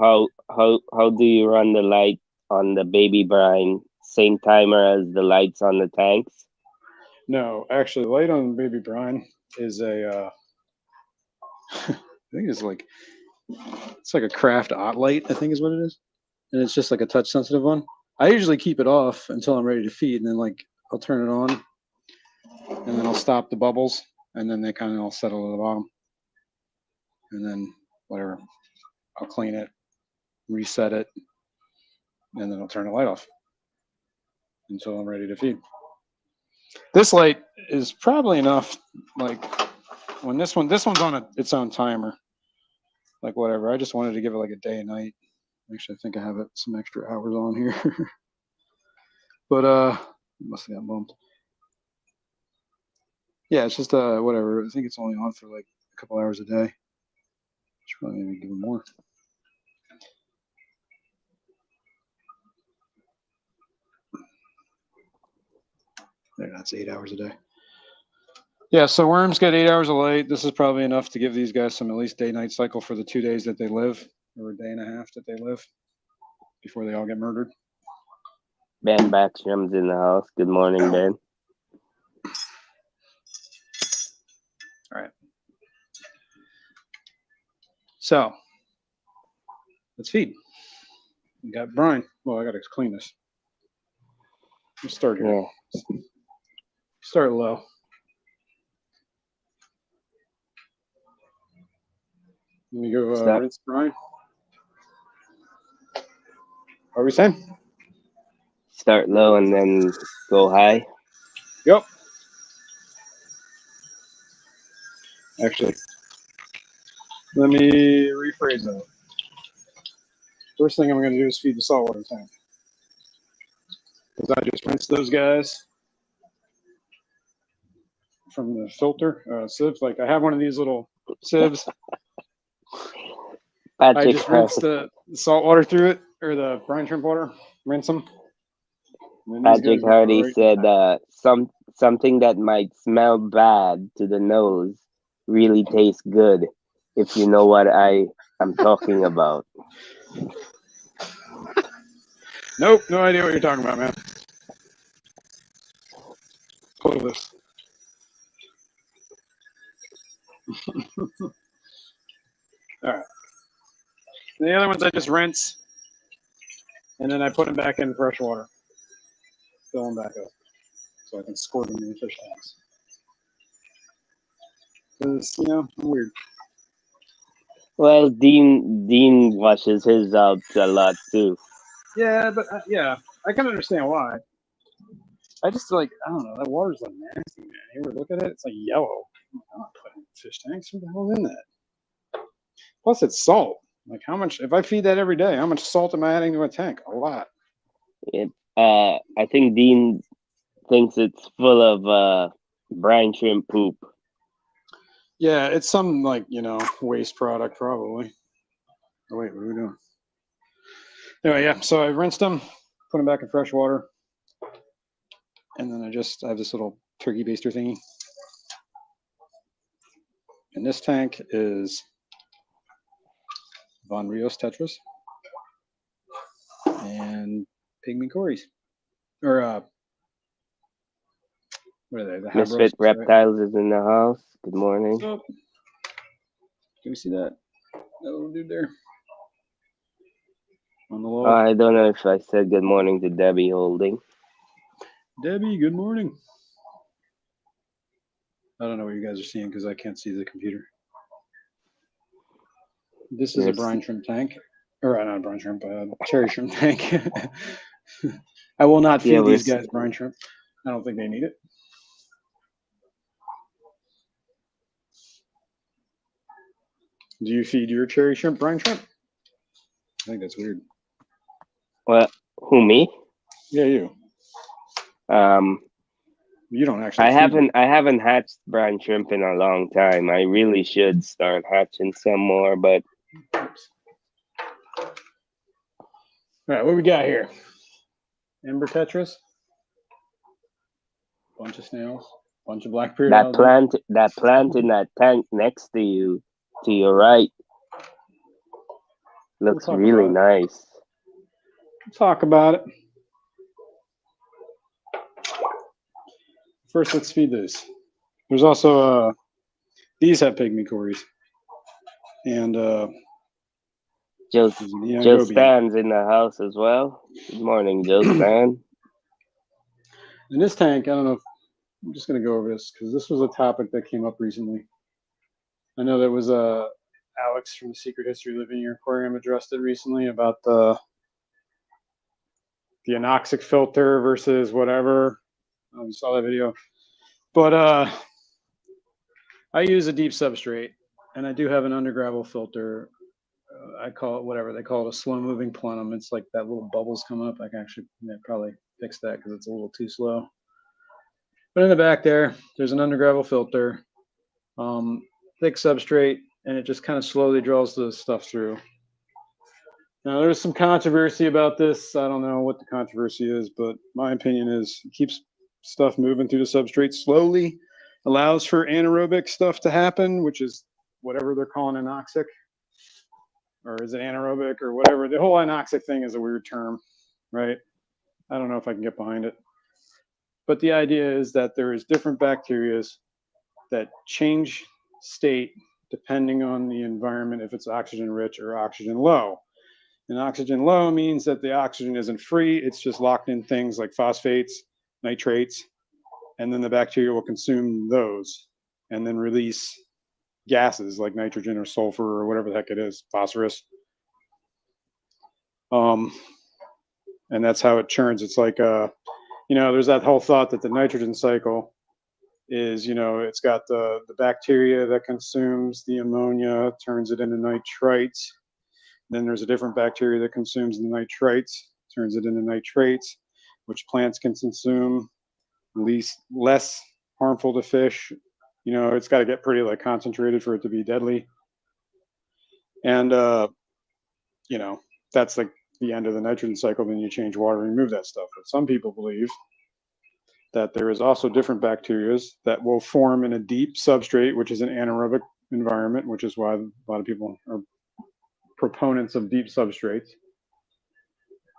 how do you run the light on the baby brine same timer as the lights on the tanks? No, actually, light on baby brine is a I think it's like a craft ot light, I think is what it is, and it's just like a touch sensitive one. I usually keep it off until I'm ready to feed, and then like I'll turn it on, and then I'll stop the bubbles, and then they kind of all settle at the bottom, and then whatever, I'll clean it, reset it, and then I'll turn the light off until I'm ready to feed. This light is probably enough. Like when this one's on its own timer, like whatever. I just wanted to give it like a day and night. Actually, I think I have it some extra hours on here, but must have got bumped. Yeah, it's just whatever. I think it's only on for like a couple hours a day. Should probably maybe give it more. There, that's 8 hours a day. Yeah, so worms get 8 hours of light. This is probably enough to give these guys some at least day-night cycle for the 2 days that they live, or a day and a half that they live, before they all get murdered. Ben Backstrom's in the house. Good morning, Ben. All right. So let's feed. We got brine. Well, I got to clean this. Let's start here. Yeah. Start low. Let me go rinse brine. What are we saying? Start low and then go high. Yep. Actually, let me rephrase that. First thing I'm going to do is feed the saltwater tank. Because I just rinsed those guys from the filter sieves. Like I have one of these little sieves. I just rinsed the salt water through it, or the brine shrimp water. Rinse them. Patrick Hardy said something that might smell bad to the nose really tastes good, if you know what I am talking about. Nope, no idea what you're talking about, man. Pull this. All right. And the other ones I just rinse, and then I put them back in fresh water. Fill them back up, so I can squirt them in the fish tanks. Because, you know, I'm weird. Well, Dean washes his out a lot too. Yeah, but yeah, I can understand why. I just like, I don't know, that water's like nasty, man. You ever look at it? It's like yellow. I'm not putting fish tanks. What the hell's in that? Plus, it's salt. Like, how much? If I feed that every day, how much salt am I adding to a tank? A lot. I think Dean thinks it's full of brine shrimp poop. Yeah, it's some like, you know, waste product probably. Oh wait, what are we doing? Anyway, yeah. So I rinsed them, put them back in fresh water, and then I have this little turkey baster thingy. And this tank is Von Rios Tetras. pygmy cories. Or what are they? The Misfit Habros, right? Reptiles is in the house. Good morning. Oh. Can we see that? That little dude there? On the log. I don't know if I said good morning to Debbie Holding. Debbie, good morning. I don't know what you guys are seeing because I can't see the computer. This is a brine shrimp tank. Or not a brine shrimp, cherry shrimp tank. I will not feed these guys brine shrimp. I don't think they need it. Do you feed your cherry shrimp brine shrimp? I think that's weird. Well, who, me? Yeah, you. You don't actually. I haven't hatched brine shrimp in a long time. I really should start hatching some more, but. Oops. All right, what we got here? Ember Tetras. Bunch of snails. Bunch of Blackbeard. That plant in that tank next to you, to your right, looks really nice. We'll talk about it. First, let's feed this. There's also these have pygmy cories, and Joe Stan's in the house as well. Good morning, Joe Stan. In this tank, I don't know if I'm just going to go over this because this was a topic that came up recently. I know there was Alex from the Secret History Living Your Aquarium addressed it recently about the anoxic filter versus whatever. You saw that video. But I use a deep substrate, and I do have an under gravel filter. I call it whatever. They call it a slow moving plenum. It's like that little bubbles come up. I can actually probably fix that because it's a little too slow. But in the back there's an under gravel filter, thick substrate, and it just kind of slowly draws the stuff through. Now, there's some controversy about this. I don't know what the controversy is, but my opinion is it keeps stuff moving through the substrate slowly, allows for anaerobic stuff to happen, which is whatever they're calling anoxic. Or is it anaerobic or whatever? The whole anoxic thing is a weird term, right? I don't know if I can get behind it. But the idea is that there is different bacteria that change state depending on the environment, if it's oxygen rich or oxygen low. And oxygen low means that the oxygen isn't free. It's just locked in things like phosphates, nitrates, and then the bacteria will consume those and then release gases like nitrogen or sulfur or whatever the heck it is, phosphorus. And that's how it churns. It's like, there's that whole thought that the nitrogen cycle is, it's got the bacteria that consumes the ammonia, turns it into nitrites. Then there's a different bacteria that consumes the nitrites, turns it into nitrates, which plants can consume, less harmful to fish. It's got to get pretty concentrated for it to be deadly. And, that's like the end of the nitrogen cycle. Then you change water and remove that stuff. But some people believe that there is also different bacteria that will form in a deep substrate, which is an anaerobic environment, which is why a lot of people are proponents of deep substrates,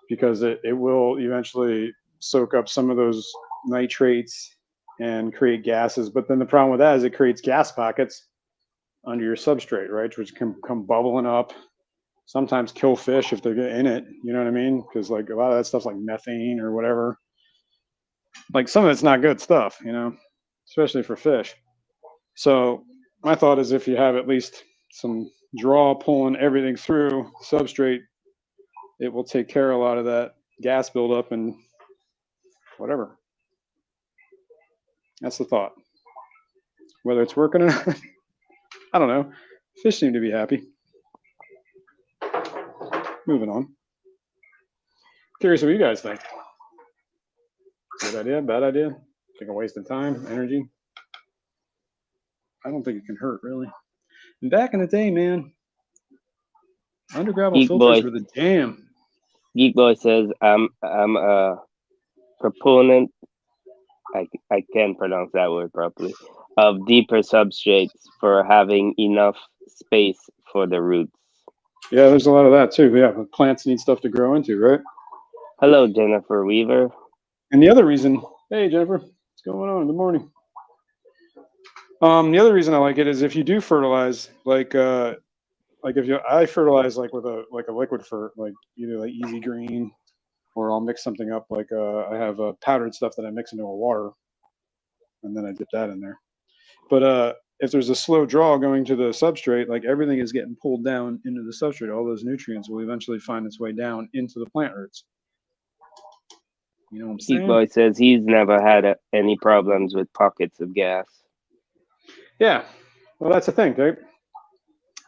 because it will eventually soak up some of those nitrates and create gases. But then the problem with that is it creates gas pockets under your substrate, right? Which can come bubbling up, sometimes kill fish if they're in it. You know what I mean? Because a lot of that stuff's like methane or whatever. Some of it's not good stuff, especially for fish. So my thought is if you have at least some draw pulling everything through substrate, it will take care of a lot of that gas buildup and whatever. That's the thought. Whether it's working or not, I don't know. Fish seem to be happy. Moving on. Curious what you guys think. Good idea? Bad idea? Think a waste of time, energy? I don't think it can hurt, really. And back in the day, man, under gravel filters were the jam. Geek Boy says, I'm a proponent, I can't pronounce that word properly, of deeper substrates for having enough space for the roots. Yeah, there's a lot of that too. Yeah, plants need stuff to grow into, right? Hello, Jennifer Weaver. And the other reason, hey Jennifer, what's going on? Good morning. The other reason I like it is if you do fertilize, like if I fertilize like with a liquid fert, like either like Easy Green, or I'll mix something up like I have powdered stuff that I mix into a water, and then I dip that in there. But if there's a slow draw going to the substrate, like everything is getting pulled down into the substrate, all those nutrients will eventually find its way down into the plant roots. You know what I'm Geek saying? Boy says he's never had any problems with pockets of gas. Yeah. Well, that's the thing, right?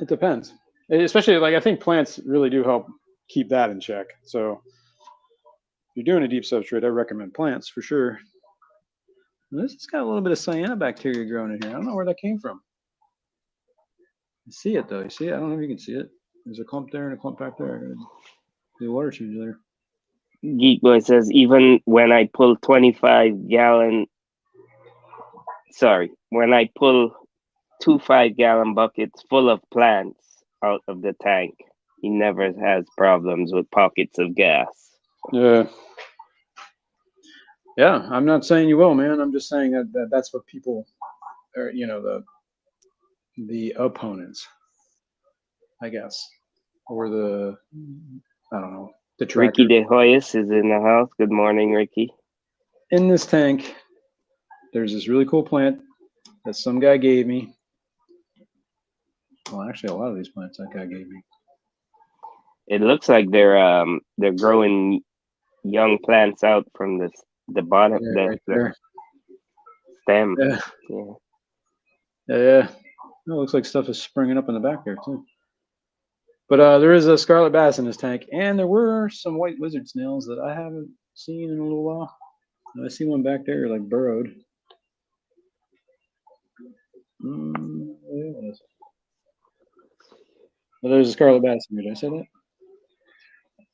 It depends. Especially, like, I think plants really do help keep that in check. So if you're doing a deep substrate, I recommend plants for sure. This has got a little bit of cyanobacteria growing in here. I don't know where that came from. I see it, though. You see it? I don't know if you can see it. There's a clump there and a clump back there. I gotta do a water change later. Geek Boy says even when I pull 25-gallon, when I pull 2 5-gallon buckets full of plants out of the tank, he never has problems with pockets of gas. Yeah. Yeah, I'm not saying you will, man. I'm just saying that that's what people, or you know, the opponents, I guess, or the, I don't know, Ricky detractors. De Hoyos is in the house. Good morning, Ricky. In this tank, there's this really cool plant that some guy gave me. Well, actually, a lot of these plants that guy gave me. It looks like they're growing young plants out from the bottom, Yeah, right there. stem. Yeah. Yeah. Yeah. It looks like stuff is springing up in the back there too. But there is a scarlet bass in this tank, and there were some white lizard snails that I haven't seen in a little while. I see one back there, like burrowed. There it is. But there's a scarlet bass in here. Did I say that?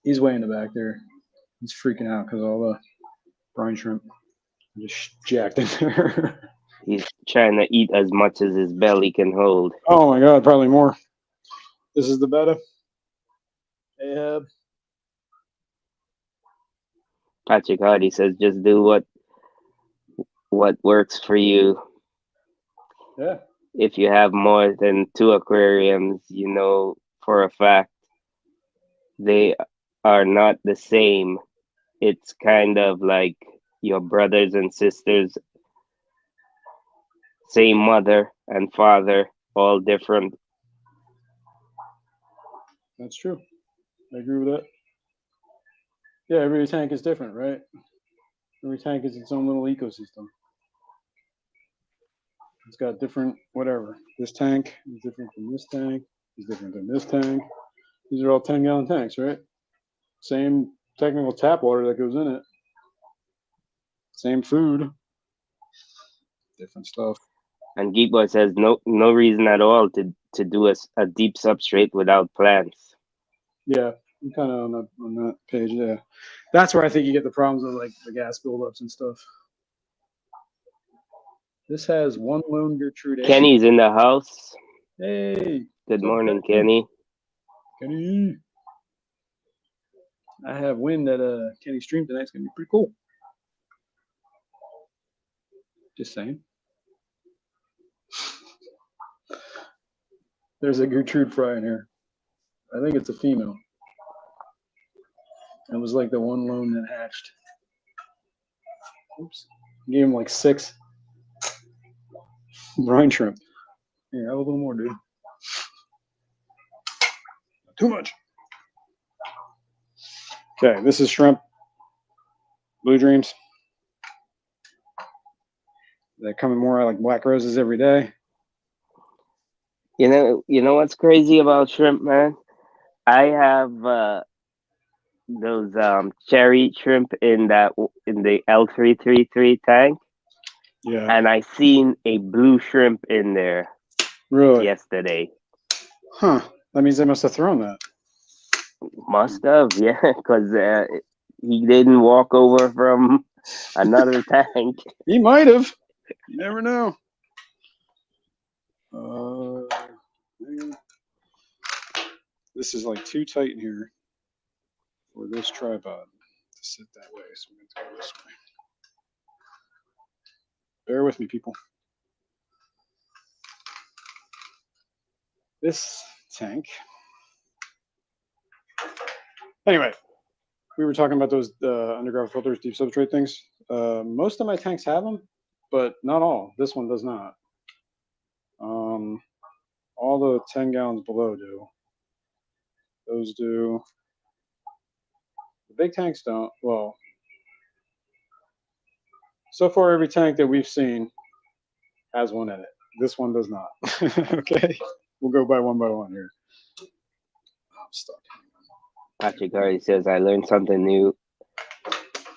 He's way in the back there. He's freaking out because all the brine shrimp just jacked in there. He's trying to eat as much as his belly can hold. Oh my god, probably more. This is the betta. Ahab. Patrick Hardy says just do what works for you. Yeah. If you have more than 2 aquariums, you know for a fact they are not the same. It's kind of like your brothers and sisters, same mother and father, all different. That's true. I agree with that. Yeah, every tank is different, right? Every tank is its own little ecosystem. It's got different whatever. This tank is different from this tank. Is different than this tank. These are all 10-gallon tanks, right? Same technical tap water that goes in it. Same food. Different stuff. And Geek Boy says no reason at all to do a deep substrate without plants. Yeah, I'm kind of on that page. Yeah, that's where I think you get the problems with like the gas buildups and stuff. This has one lone Gertrude. Kenny's in the house. Hey. Good morning, Kenny. Kenny. I have wind at Kenny stream tonight. It's gonna be pretty cool. Just saying. There's a Gertrude fry in here. I think it's a female. It was like the one lone that hatched. Oops. Gave him like 6 brine shrimp. Here, have a little more, dude. Too much. Okay, this is shrimp. Blue Dreams. They're coming more like black roses every day. You know what's crazy about shrimp, man? I have those cherry shrimp in the L333 tank. Yeah. And I seen a blue shrimp in there yesterday. Huh. That means they must have thrown that. Must have, yeah, because he didn't walk over from another tank. He might have. You never know. This is like too tight in here for this tripod to to sit that way, so I'm going to go this way. Bear with me, people. This tank. Anyway, we were talking about those underground filters, deep substrate things. Most of my tanks have them, but not all. This one does not. All the 10 gallons below do. Those do. The big tanks don't. Well, so far every tank that we've seen has one in it. This one does not. Okay, we'll go by one here. I'm stuck. Patrick already says, I learned something new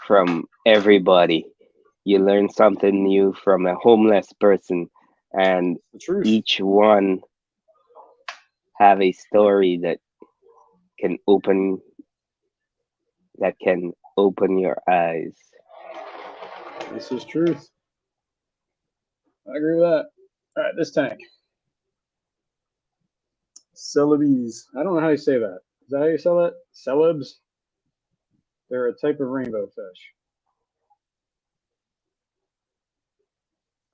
from everybody. You learn something new from a homeless person, and The truth. each one have a story that can open your eyes. This is truth. I agree with that. All right, this tank. Celebes. I don't know how you say that. Is that how you sell it? Celebs? They're a type of rainbow fish.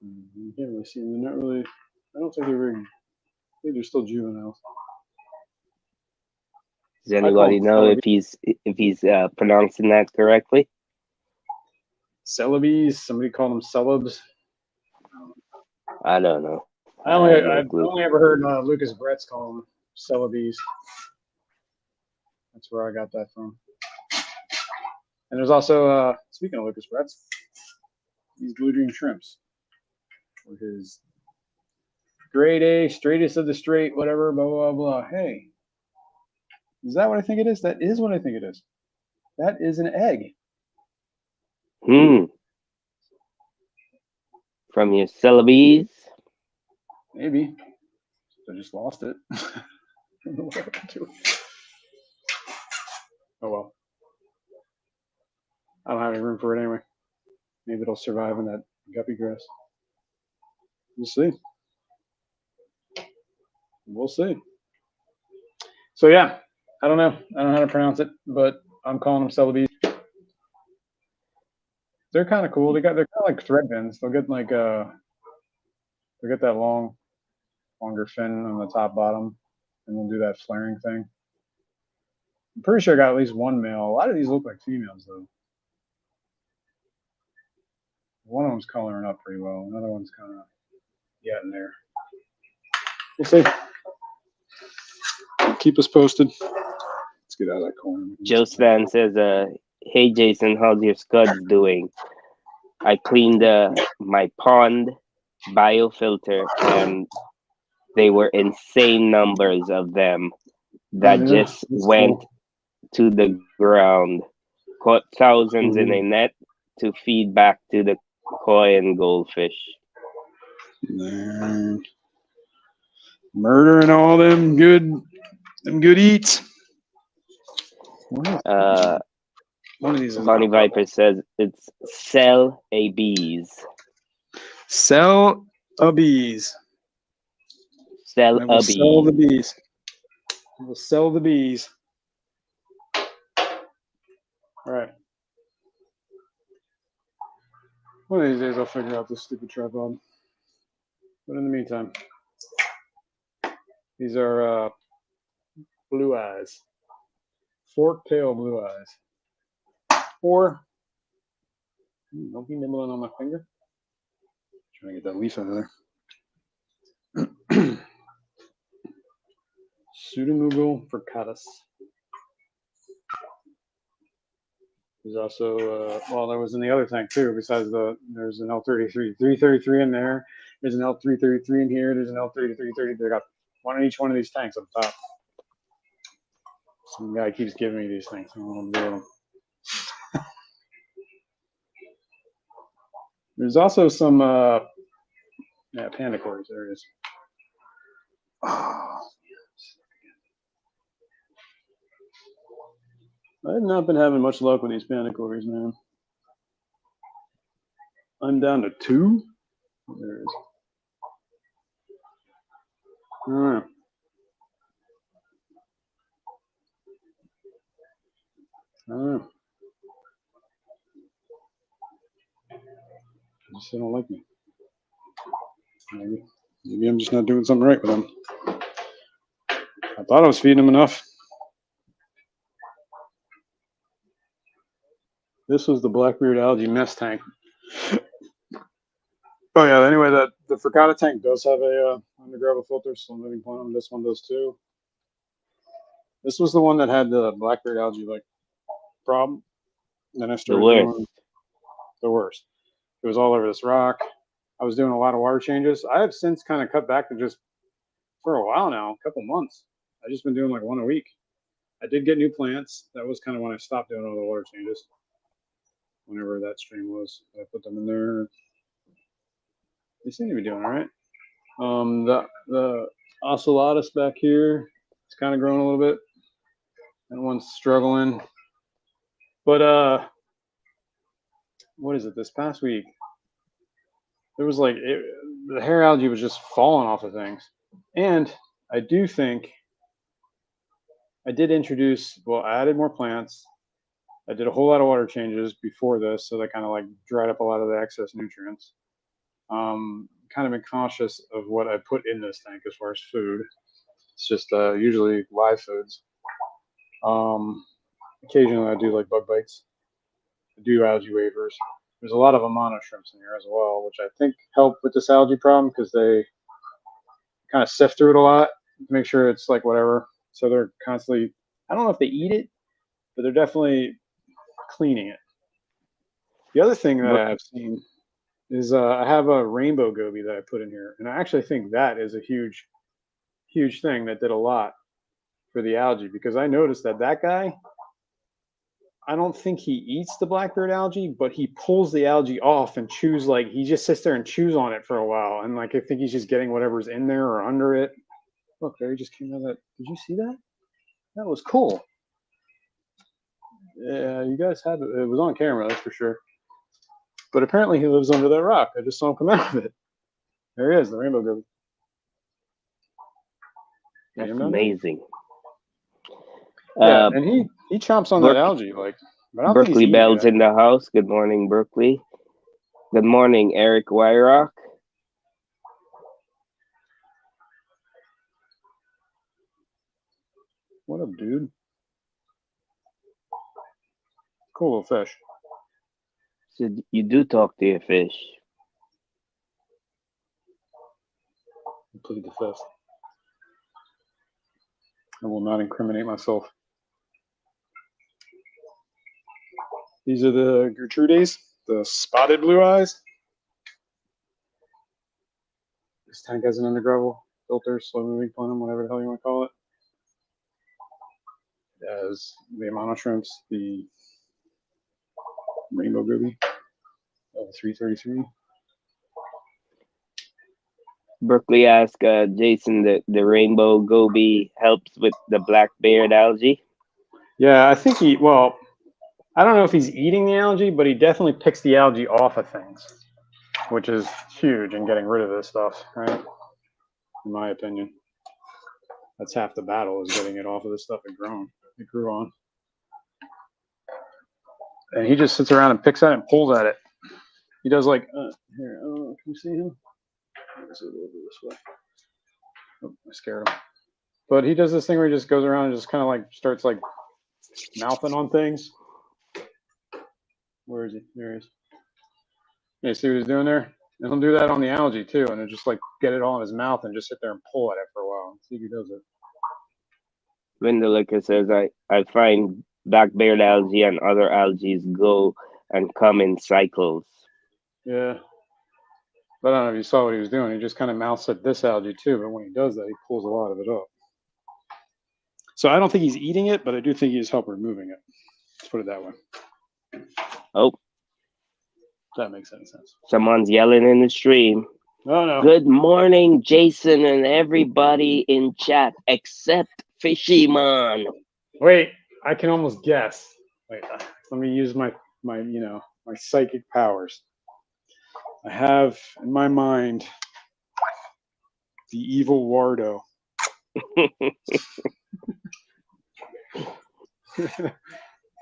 You can't really see them. They're not really. I don't think they're very. I think they're still juveniles. Does anybody know if he's pronouncing that correctly? Celebes. Somebody called them celebs. I don't know. I only ever heard Lucas Bretz call them celebes. That's where I got that from. And there's also, speaking of Lucas Bretz, these blue dream shrimps. With his grade A, straightest of the straight, whatever, blah, blah, blah. Hey, is that what I think it is? That is what I think it is. That is an egg. From your celebes? Maybe. I just lost it. I don't know what happened to it. Oh well. I don't have any room for it anyway. Maybe it'll survive in that guppy grass. We'll see. We'll see. So yeah, I don't know. I don't know how to pronounce it, but I'm calling them celebes. They're kind of cool. They're kind of like thread fins. They'll get like they'll get that longer fin on the top bottom, and they'll do that flaring thing. I'm pretty sure I got at least one male. A lot of these look like females though. One of them's coloring up pretty well. Another one's kind of getting there. We'll see. Keep us posted. Let's get out of that corner. Joe Stan says, hey Jason, how's your scuds doing? I cleaned my pond biofilter and they were insane numbers of them that just went to the ground. Caught thousands in a net to feed back to the koi and goldfish. Man. Murdering all them good eats. One of these is Bonnie Viper says it's sell a bees. Sell a bees. Sell a bees. Sell the bees. We'll sell the bees. All right. One of these days I'll figure out this stupid tripod. But in the meantime, these are blue eyes. Fork tail blue eyes. Or, don't be nibbling on my finger. Trying to get that leaf out of there. Pseudomugil furcatus. There's also, well, there was in the other tank too, besides there's an L33, 333 in there. There's an L333 in here. There's an L333. They got one in each one of these tanks up top. Some guy keeps giving me these things. I don't know what to do with them. There's also some, panda cories. There it is. Oh. I have not been having much luck with these panda cories, man. I'm down to 2. There it is. All right. just they don't like me. Maybe I'm just not doing something right with them. I thought I was feeding them enough. This was the Blackbeard algae mess tank. Oh yeah. Anyway, the Fricata tank does have a undergravel filter, so I'm living plan. This one does too. This was the one that had the Blackbeard algae like problem. Then I started doing the worst. It was all over this rock. I was doing a lot of water changes. I have since kind of cut back to just for a while now, a couple months. I've just been doing like one a week. I did get new plants. That was kind of when I stopped doing all the water changes. Whenever that stream was, I put them in there. They seem to be doing all right. The ocellatus back here, it's kind of growing a little bit. That one's struggling. But what is it? This past week, there was like the hair algae was just falling off of things, and I do think I did introduce. Well, I added more plants. I did a whole lot of water changes before this, so that kind of like dried up a lot of the excess nutrients. Kind of been cautious of what I put in this tank as far as food. It's just usually live foods. Occasionally I do like bug bites. I do algae waivers. There's a lot of amano shrimps in here as well, which I think help with this algae problem because they kind of sift through it a lot to make sure it's like whatever. So they're constantly, I don't know if they eat it, but they're definitely cleaning it. The other thing that I've seen is I have a rainbow goby that I put in here, and I actually think that is a huge thing that did a lot for the algae because I noticed that guy, I don't think he eats the Blackbeard algae, but he pulls the algae off and chews, like he just sits there and chews on it for a while, and like I think he's just getting whatever's in there or under it. Look, there he just came out of that. Did you see that? That was cool. Yeah, you guys had it. It was on camera, that's for sure. But apparently he lives under that rock. I just saw him come out of it. There he is, the rainbow goby. That's amazing. Yeah, and he chomps on that algae. Like, but I don't think Berkeley Bell's in the house. Good morning, Berkeley. Good morning, Eric Wyrock. What up, dude? Cool little fish. So you do talk to your fish. Plead the fifth. I will not incriminate myself. These are the Gertrudes, the spotted blue eyes. This tank has an undergravel filter, slow moving plenum, whatever the hell you want to call it. It has the amano shrimps, the rainbow goby, L333. Berkeley asked Jason the rainbow goby helps with the Blackbeard algae. Yeah, I think well, I don't know if he's eating the algae, but he definitely picks the algae off of things, which is huge in getting rid of this stuff, right? In my opinion. That's half the battle, is getting it off of the stuff it grew on. And he just sits around and picks at it and pulls at it. He does like, here, can you see him? Let's see, over this way. Oh, I scared him. But he does this thing where he just goes around and just kind of like starts like mouthing on things. Where is he? There he is. Yeah, see what he's doing there? And he'll do that on the algae too, and he'll just like get it all in his mouth and just sit there and pull at it for a while and see if he does it. Windelica says I find Blackbeard algae and other algae go and come in cycles. Yeah. But I don't know if you saw what he was doing. He just kind of mouths at this algae too, but when he does that, he pulls a lot of it up. So I don't think he's eating it, but I do think he's helping removing it. Let's put it that way. Oh. That makes any sense. Someone's yelling in the stream. Oh, no. Good morning, Jason and everybody in chat, except Fishy Man. Wait, I can almost guess. Wait, let me use my psychic powers. I have in my mind the evil Wardo.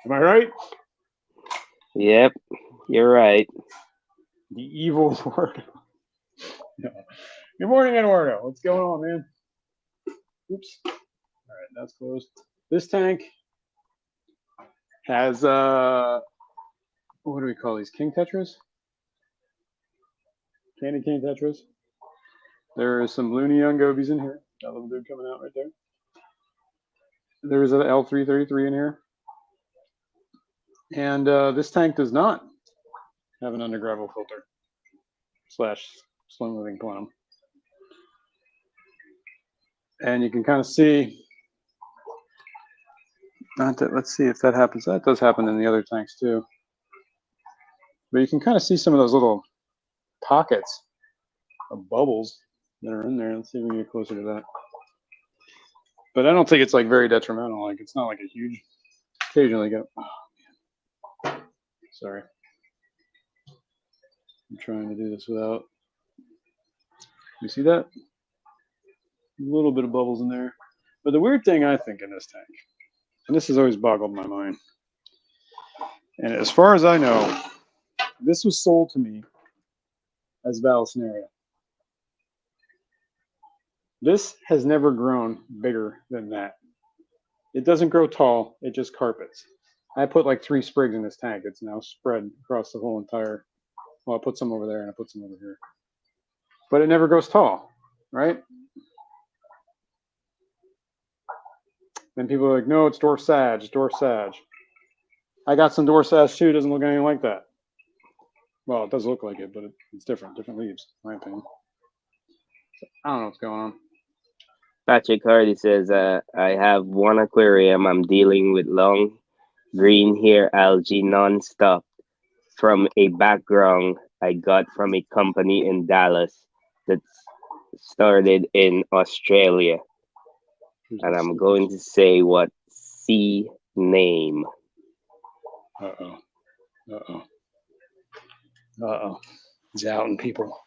Am I right? Yep, you're right. The evil Eduardo. No. Good morning, Eduardo. What's going on, man? Oops. All right, that's closed. This tank has what do we call these? King Tetras? Candy cane Tetras. There is some loony young gobies in here. That little dude coming out right there. There's an L333 in here. And this tank does not have an under-gravel filter / slim living plenum. And you can kind of see, let's see if that happens. That does happen in the other tanks too. But you can kind of see some of those little pockets of bubbles that are in there. Let's see if we can get closer to that. But I don't think it's like very detrimental. Like it's not like a huge, occasionally get, oh man, sorry. I'm trying to do this without, you see that? A little bit of bubbles in there. But the weird thing I think in this tank, and this has always boggled my mind, and as far as I know, this was sold to me as Vallisneria. This has never grown bigger than that. It doesn't grow tall, it just carpets. I put like 3 sprigs in this tank. It's now spread across the whole entire, well, I put some over there and I put some over here. But it never goes tall, right? And people are like, no, it's Dorsage, Dorsage. I got some Dorsage too, doesn't look anything like that. Well, it does look like it, but it's different leaves, in my opinion. So, I don't know what's going on. Patrick Hardy says, I have one aquarium. I'm dealing with long green hair algae non-stop from a background I got from a company in Dallas that started in Australia. And I'm going to say what sea name. Uh-oh. Uh-oh. Uh-oh. He's outing people.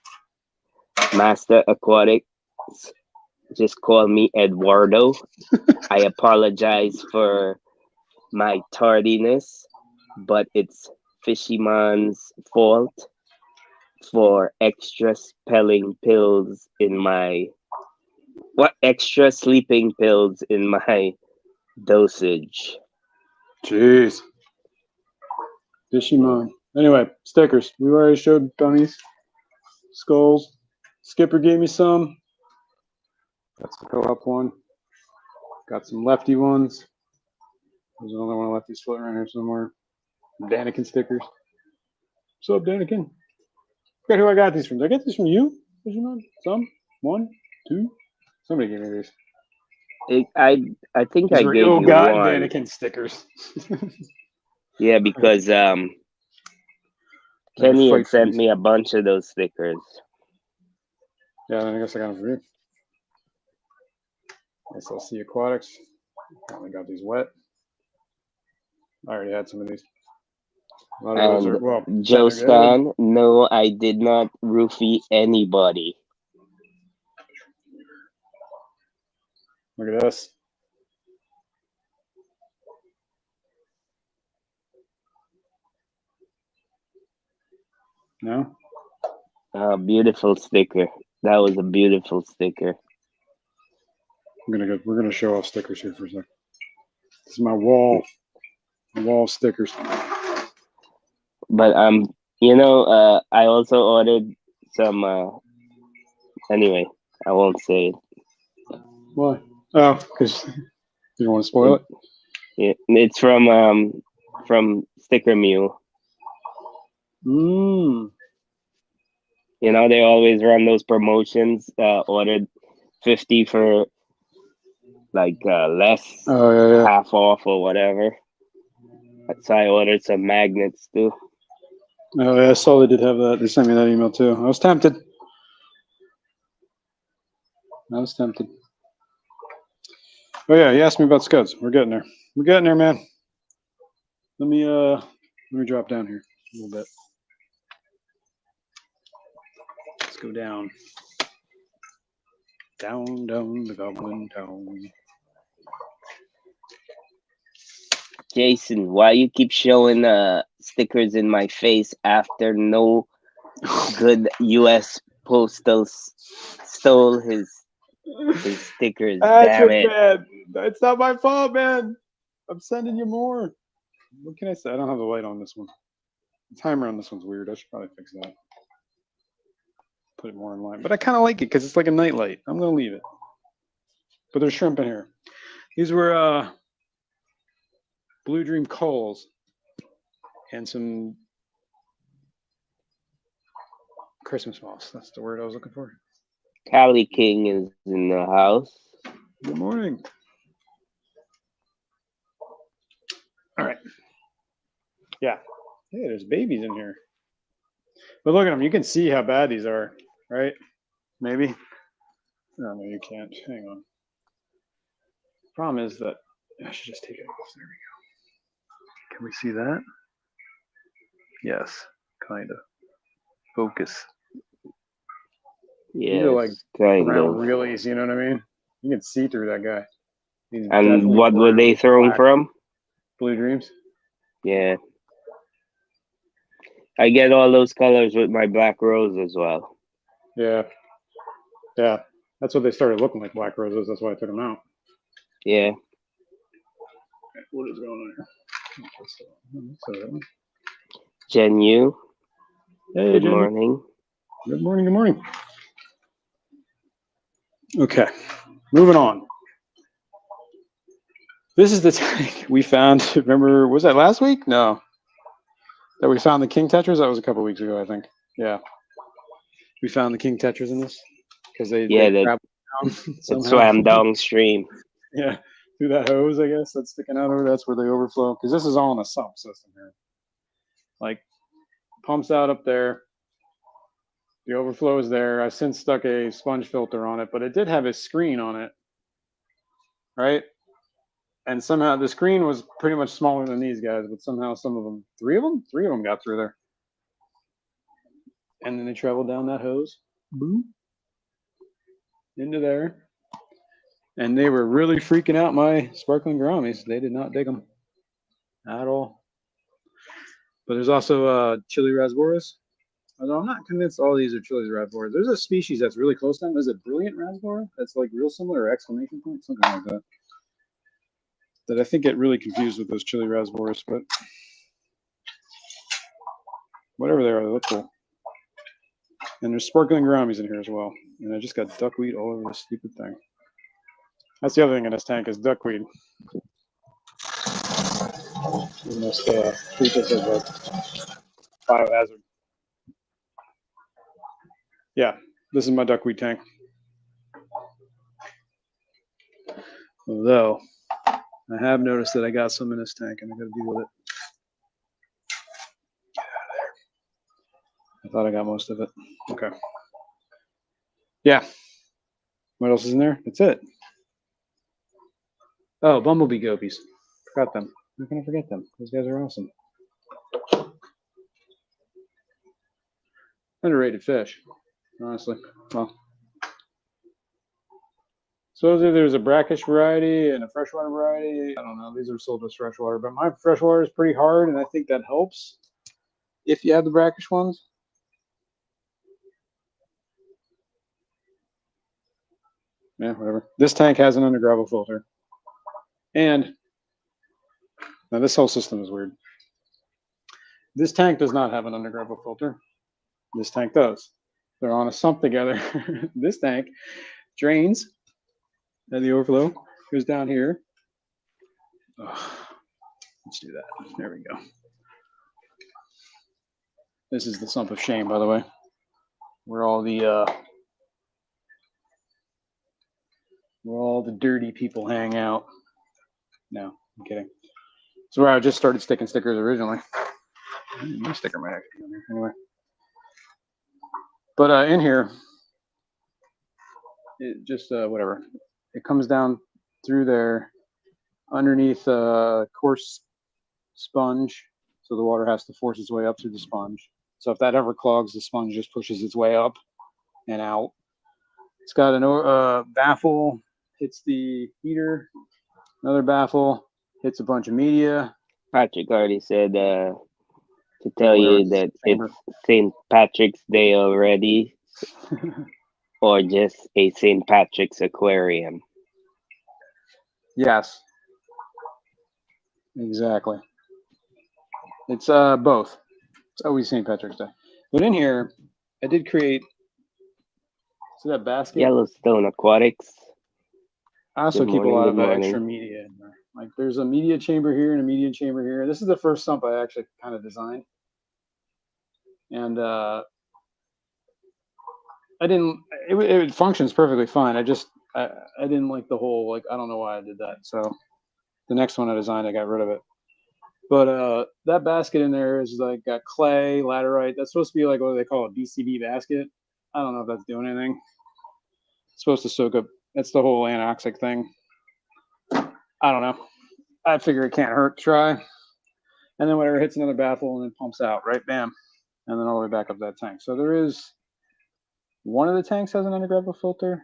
Master Aquatics, just call me Eduardo. I apologize for my tardiness, but it's Fishyman's fault for extra spelling pills in my extra sleeping pills in my dosage. Jeez. Fishymon. Anyway, stickers. We already showed bunnies, skulls. Skipper gave me some. That's the co-op one. Got some lefty ones. There's another one of lefties floating around here somewhere. Daniken stickers. What's up, Daniken? Forget who I got these from. Did I get these from you? Some? 1? 2? Somebody gave me these. I think These I were gave you ill-gotten one. Daniken stickers. Yeah, because Kenny had sent me a bunch of those stickers. Yeah, then I guess I got them for you. SLC Aquatics. Finally got these wet. I already had some of these. A lot of those are, well, Joe Stan, no, I did not roofie anybody. Look at this. No? Beautiful sticker. That was a beautiful sticker. We're gonna show off stickers here for a second. This is my wall stickers. But I also ordered some. Anyway, I won't say it. Why? Oh, because you don't want to spoil it. Yeah, it's from Sticker Mule. You know, they always run those promotions. Ordered 50 for like less, yeah. half off or whatever. So I ordered some magnets too. Oh yeah, I saw they did have that. They sent me that email too. I was tempted. Oh yeah, he asked me about scuds. We're getting there. We're getting there, man. Let me drop down here a little bit. Let's go down. Down the Goblin Town. Jason, why you keep showing stickers in my face after no Good U.S. Postal stole his stickers. Damn Patrick, it. man, it's not my fault, man. I'm sending you more. What can I say? I don't have the light on this one. The timer on this one's weird. I should probably fix that. Put it more in line. But I kind of like it because it's like a night light. I'm going to leave it. But there's shrimp in here. These were Blue Dream coals and some Christmas moss. That's the word I was looking for. Cali King is in the house. Good morning. All right. Yeah. Hey, there's babies in here. But look at them. You can see how bad these are, right? Maybe. No, you can't. Hang on. Problem is that I should just take it off. There we go. Can we see that? Yes, kind of. Focus. Yeah, These are like kind brown of. realies, you know what I mean? You can see through that guy. He's And what were they thrown from? Blue Dreams. Yeah. I get all those colors with my black rose as well. Yeah. Yeah. That's what they started looking like, black roses. That's why I took them out. Yeah. What is going on here? Jen Yu. Hey, Good Jen. morning. Good morning. Good morning. Okay. Moving on. This is the tank we found. Remember, was that last week? No. That we found the King Tetras? That was a couple weeks ago, I think. Yeah. We found the King Tetras in this because they traveled down somehow. It swam downstream. Yeah. Through that hose, I guess, that's sticking out over. That's where they overflow. Because this is all in a sump system here. Like, pumps out up there. The overflow is there. I've since stuck a sponge filter on it, but it did have a screen on it. Right? And somehow the screen was pretty much smaller than these guys, but somehow some of them, three of them got through there. And then they traveled down that hose, boom, into there. And they were really freaking out my sparkling gouramis. They did not dig them at all. But there's also chili rasboras. Although I'm not convinced all these are chili rasboras. There's a species that's really close to them. Is it brilliant rasbora? That's like real similar, or exclamation point, something like that. That I think get really confused with those chili rasboras, but whatever they are, they look cool. And there's sparkling gouramis in here as well. And I just got duckweed all over this stupid thing. That's the other thing in this tank is duckweed. We must treat this as a biohazard. Yeah, this is my duckweed tank. Although, I have noticed that I got some in this tank and I got to deal with it. Get out of there. I thought I got most of it. Okay. Yeah. What else is in there? That's it. Oh, Bumblebee Gobies. Forgot them. How can I forget them? Those guys are awesome. Underrated fish, honestly. Well, supposedly there's a brackish variety and a freshwater variety. I don't know. These are sold as freshwater, but my freshwater is pretty hard, and I think that helps if you have the brackish ones. Yeah, whatever. This tank has an under gravel filter. And now this whole system is weird. This tank does not have an under gravel filter. This tank does. They're on a sump together. This tank drains and the overflow goes down here. Oh, let's do that. There we go. This is the sump of shame, by the way, where all the dirty people hang out. No, I'm kidding. It's where I just started sticking stickers originally. My sticker might actually be on there anyway. But in here, it just whatever. It comes down through there, underneath a coarse sponge, so the water has to force its way up through the sponge. So if that ever clogs, the sponge just pushes its way up and out. It's got a baffle, hits the heater, another baffle, hits a bunch of media. Patrick already said to tell whatever you that chamber. it's St. Patrick's Day already, or just a St. Patrick's aquarium? Yes, exactly. It's both. It's always St. Patrick's Day. But in here, I did create. See that basket? Yellowstone Aquatics. I also Good keep a morning, lot good of morning. extra media in there. Like there's a media chamber here and a media chamber here. This is the first sump I actually kind of designed. And I didn't, it functions perfectly fine. I didn't like the whole, like, I don't know why I did that. So the next one I designed, I got rid of it. But that basket in there is like got clay, laterite. That's supposed to be like what they call a BCB basket. I don't know if that's doing anything. It's supposed to soak up, that's the whole anoxic thing. I don't know. I figure it can't hurt to try. And then whatever hits another baffle and then pumps out, right? Bam. And then all the way back up that tank. So there is, one of the tanks has an undergraduate filter.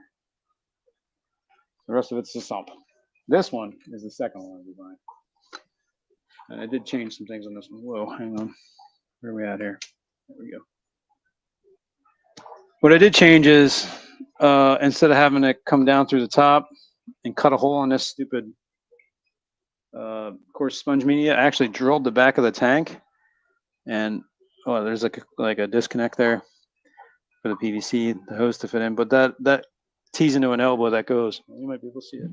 The rest of it's a sump. This one is the second one I designed. And I did change some things on this one. Whoa, hang on. Where are we at here? There we go. What I did change is instead of having it come down through the top and cut a hole in this stupid coarse sponge media, I actually drilled the back of the tank, and there's like a disconnect there for the PVC, the hose to fit in. But that tees into an elbow that goes. You might be able to see it.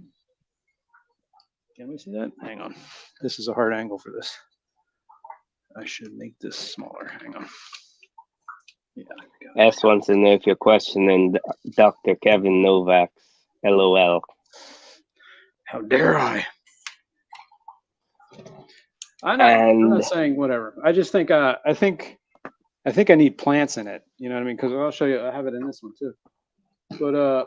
Can we see that? Hang on. This is a hard angle for this. I should make this smaller. Hang on. Yeah. Ask once in there if you're questioning Dr. Kevin Novak's LOL. How dare I? I'm not saying whatever. I just think I think I need plants in it. You know what I mean? Because I'll show you. I have it in this one too. But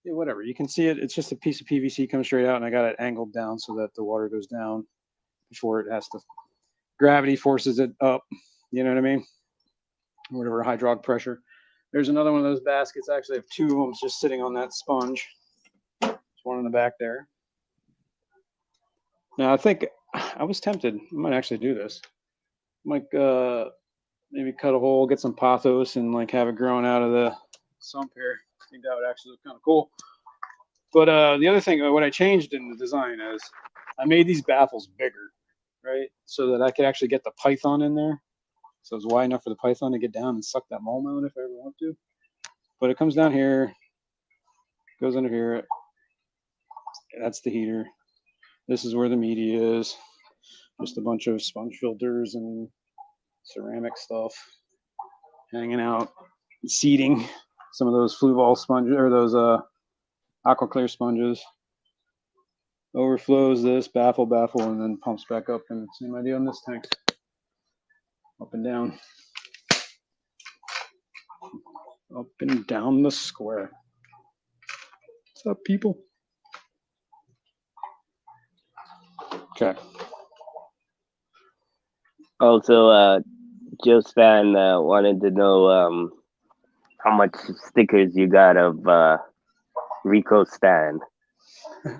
yeah, whatever. You can see it. It's just a piece of PVC comes straight out, and I got it angled down so that the water goes down before it has to. Gravity forces it up. You know what I mean? Whatever hydraulic pressure. There's another one of those baskets. I actually have two of them just sitting on that sponge. There's one in the back there. Now I think I was tempted. I might actually do this. I might maybe cut a hole, get some pothos, and like have it growing out of the sump here. I think that would actually look kind of cool. But the other thing, what I changed in the design is I made these baffles bigger, right? So that I could actually get the python in there. So it's wide enough for the python to get down and suck that mulm out if I ever want to. But it comes down here, goes under here. That's the heater. This is where the media is. Just a bunch of sponge filters and ceramic stuff hanging out, seeding some of those flue ball sponges or those aqua clear sponges. Overflows this baffle, and then pumps back up. And same idea on this tank. Up and down. Up and down the square. What's up, people? Okay. Also, Joe Stan wanted to know how much stickers you got of Rico Stan.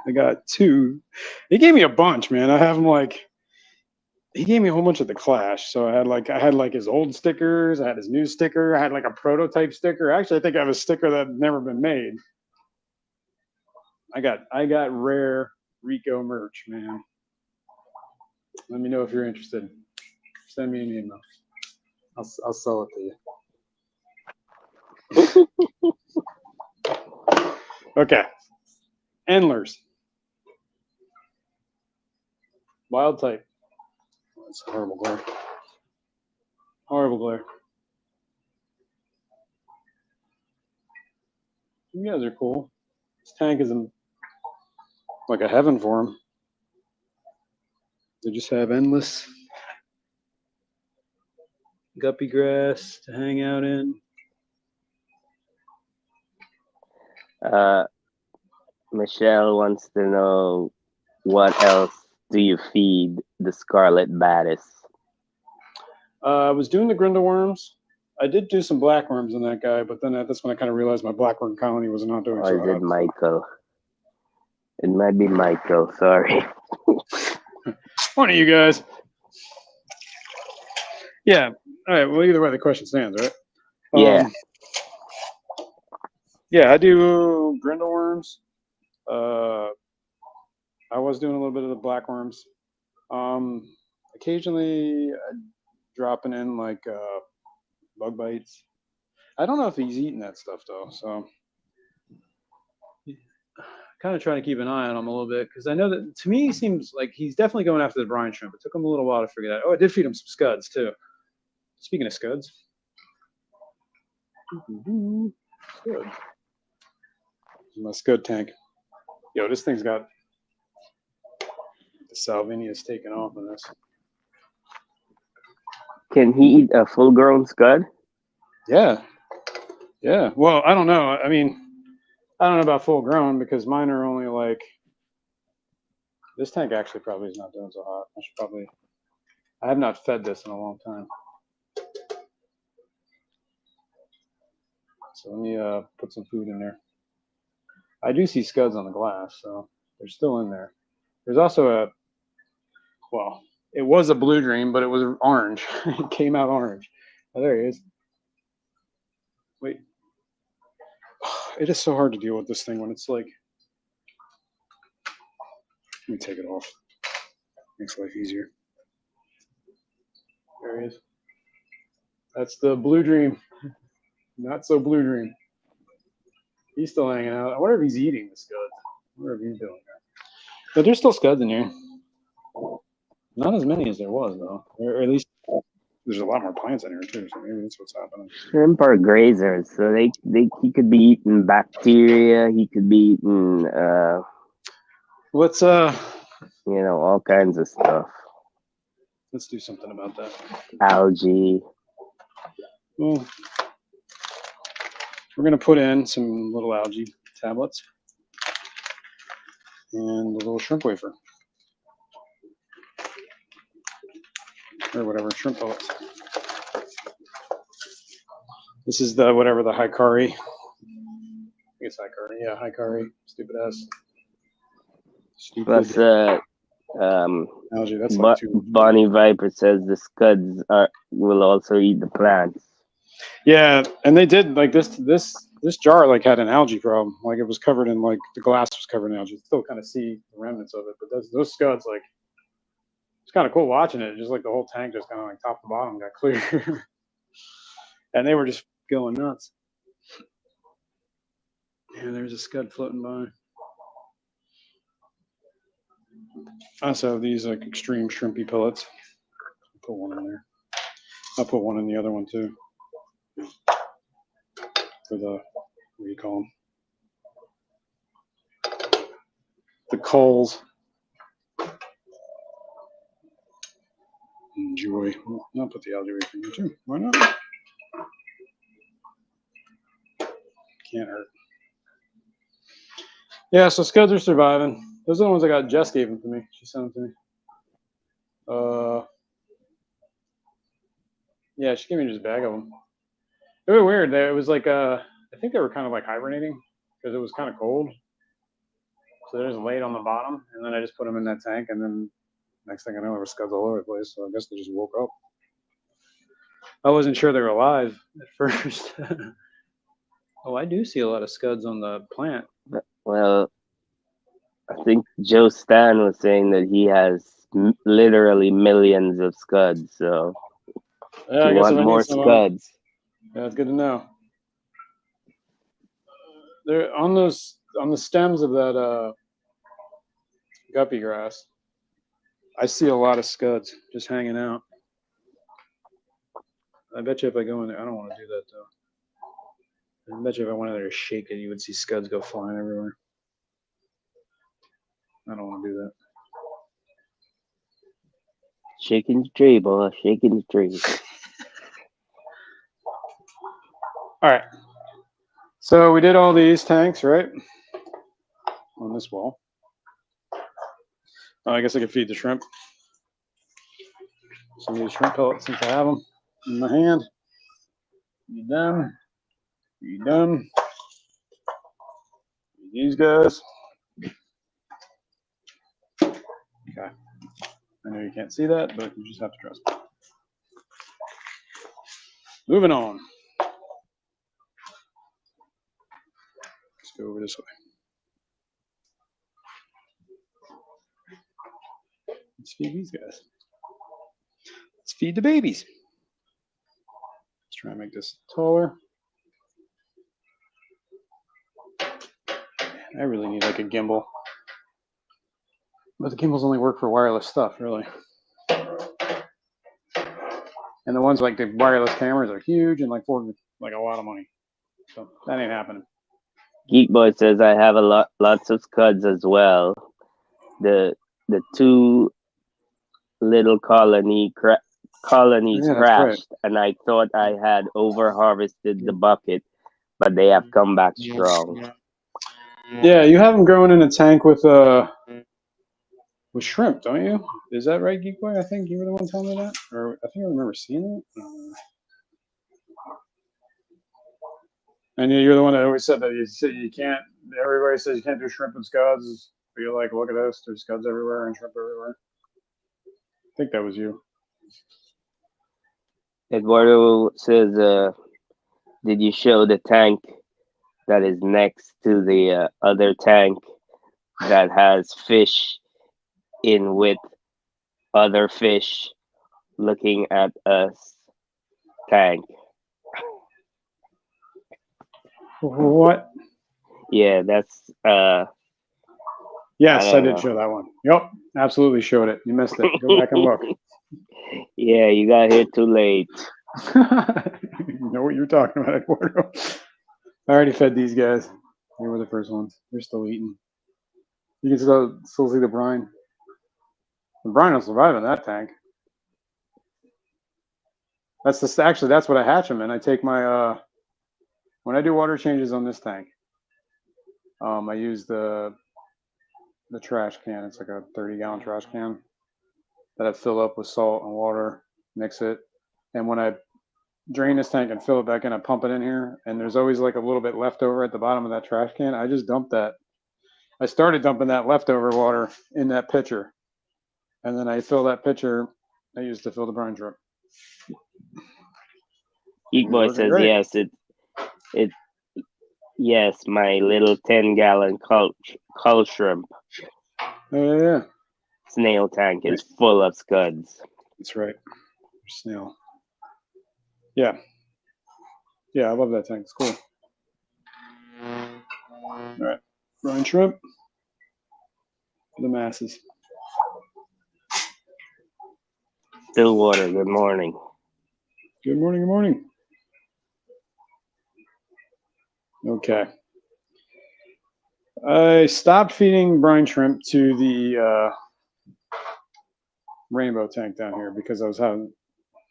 I got two. He gave me a bunch, man. I have them like. He gave me a whole bunch of the Clash. So I had like his old stickers. I had his new sticker. I had like a prototype sticker. Actually, I think I have a sticker that had never been made. I got rare Rico merch, man. Let me know if you're interested. Send me an email. I'll sell it to you. Okay. Endlers. Wild type. That's a horrible glare. Horrible glare. You guys are cool. This tank is like a heaven for them. They just have endless guppy grass to hang out in. Michelle wants to know, what else do you feed the Scarlet Baddis? I was doing the Grindelworms. I did do some blackworms in that guy, but then that's when I kind of realized my blackworm colony was not doing so Or is it hot. Michael? It might be Michael, sorry. One of you guys. Yeah. All right. Well, either way, the question stands, right? Yeah. Yeah, I do brindle worms. I was doing a little bit of the black worms. Occasionally dropping in like bug bites. I don't know if he's eating that stuff though, so kind of trying to keep an eye on him a little bit because I know that to me he seems like he's definitely going after the brine shrimp. It took him a little while to figure that. Oh, I did feed him some scuds too. Speaking of scuds, scud. My scud tank. Yo, this thing's got the Salvinius taken off in this. Can he eat a full-grown scud? Yeah. Yeah. Well, I don't know. I mean, I don't know about full grown because mine are only like. This tank actually probably is not doing so hot. I should probably. I have not fed this in a long time. So let me put some food in there. I do see scuds on the glass, so they're still in there. There's also a. Well, it was a blue dream, but it was orange. It came out orange. Oh, there he is. Wait. It is so hard to deal with this thing when it's like. Let me take it off. Makes life easier. There he is. That's the blue dream. Not so blue dream. He's still hanging out. I wonder if he's eating the scuds. I wonder if he's doing that. But there's still scuds in here. Not as many as there was, though. Or at least there's a lot more plants in here, too. So maybe that's what's happening. Shrimp are grazers, so he could be eating bacteria. He could be eating Let's all kinds of stuff. Let's do something about that. Algae. Well, we're gonna put in some little algae tablets and a little shrimp wafer. Or whatever, shrimp pellets. This is the whatever the Hikari. I think it's Hikari. Yeah, Hikari. Stupid ass. Stupid. Plus, algae. That's like two. Bonnie Viper says the scuds will also eat the plants. Yeah, and they did like this jar like had an algae problem. Like it was covered in like the glass was covered in algae. You still kind of see the remnants of it, but those scuds like it's kind of cool watching it. Just like the whole tank just kind of like top to bottom got clear, and they were just going nuts. And there's a scud floating by. I also have these like extreme shrimpy pellets. I'll put one in there. I'll put one in the other one too. For the, what do you call them? The coals. Enjoy. Well, I'll put the algae wafer in here too. Why not? Can't hurt. Yeah, so scuds are surviving. Those are the ones I got. Jess gave them to me. She sent them to me. Yeah, she gave me just a bag of them. They were weird. It was like I think they were kind of like hibernating because it was kind of cold. So they just laid on the bottom, and then I just put them in that tank, and then next thing I know, there were scuds all over the place. So I guess they just woke up. I wasn't sure they were alive at first. Oh, I do see a lot of scuds on the plant. Well, I think Joe Stan was saying that he has literally millions of scuds. So yeah, if you want more scuds. Yeah, it's good to know. They're on the stems of that guppy grass. I see a lot of scuds just hanging out. I bet you if I go in there, I don't want to do that though. I bet you if I went in there to shake it, you would see scuds go flying everywhere. I don't want to do that. Shaking the tree, boy. Shaking the tree. All right. So we did all these tanks, right? On this wall. I guess I could feed the shrimp. Some of these shrimp pellets since I have them in my hand. You done? You done? These guys. Okay. I know you can't see that, but you just have to trust me. Moving on. Let's go over this way. Let's feed these guys. Let's feed the babies. Let's try and make this taller. I really need like a gimbal. But the gimbals only work for wireless stuff, really. And the ones like the wireless cameras are huge and like for like a lot of money. So that ain't happening. Geek Boy says I have lots of scuds as well. The two little colonies Yeah, that's crashed, and I thought I had over harvested the bucket, but they have come back strong. Yeah, you have them growing in a tank with shrimp, don't you? Is that right, Geek Boy? I think you were the one telling me that, or I think I remember seeing it. And you're the one that always said that you can't. Everybody says you can't do shrimp and scuds. But you're like, look at this. There's scuds everywhere and shrimp everywhere. I think that was you. Eduardo says, did you show the tank that is next to the other tank that has fish in with other fish looking at us tank? What? Yeah, that's yes, I did know. show that one. Yep, absolutely showed it. You missed it. Go back and look. Yeah, you got here too late. You know what you're talking about, Eduardo. I already fed these guys. They were the first ones. They're still eating. You can still see the brine. The brine will survive in that tank. Actually, that's what I hatch them in. I take my when I do water changes on this tank, I use the trash can. It's like a 30-gallon trash can that I fill up with salt and water, mix it, and when I drain this tank and fill it back in, I pump it in here, and there's always like a little bit left over at the bottom of that trash can. I just dump that. I started dumping that leftover water in that pitcher, and then I fill that pitcher I use to fill the brine truck. Geek Boy says great. Yes, my little 10-gallon cull shrimp. Oh yeah. Snail tank is full of scuds. That's right. Snail. Yeah. Yeah, I love that tank. It's cool. All right. Brine shrimp for the masses. Stillwater, good morning. Good morning, good morning. Okay. I stopped feeding brine shrimp to the rainbow tank down here because I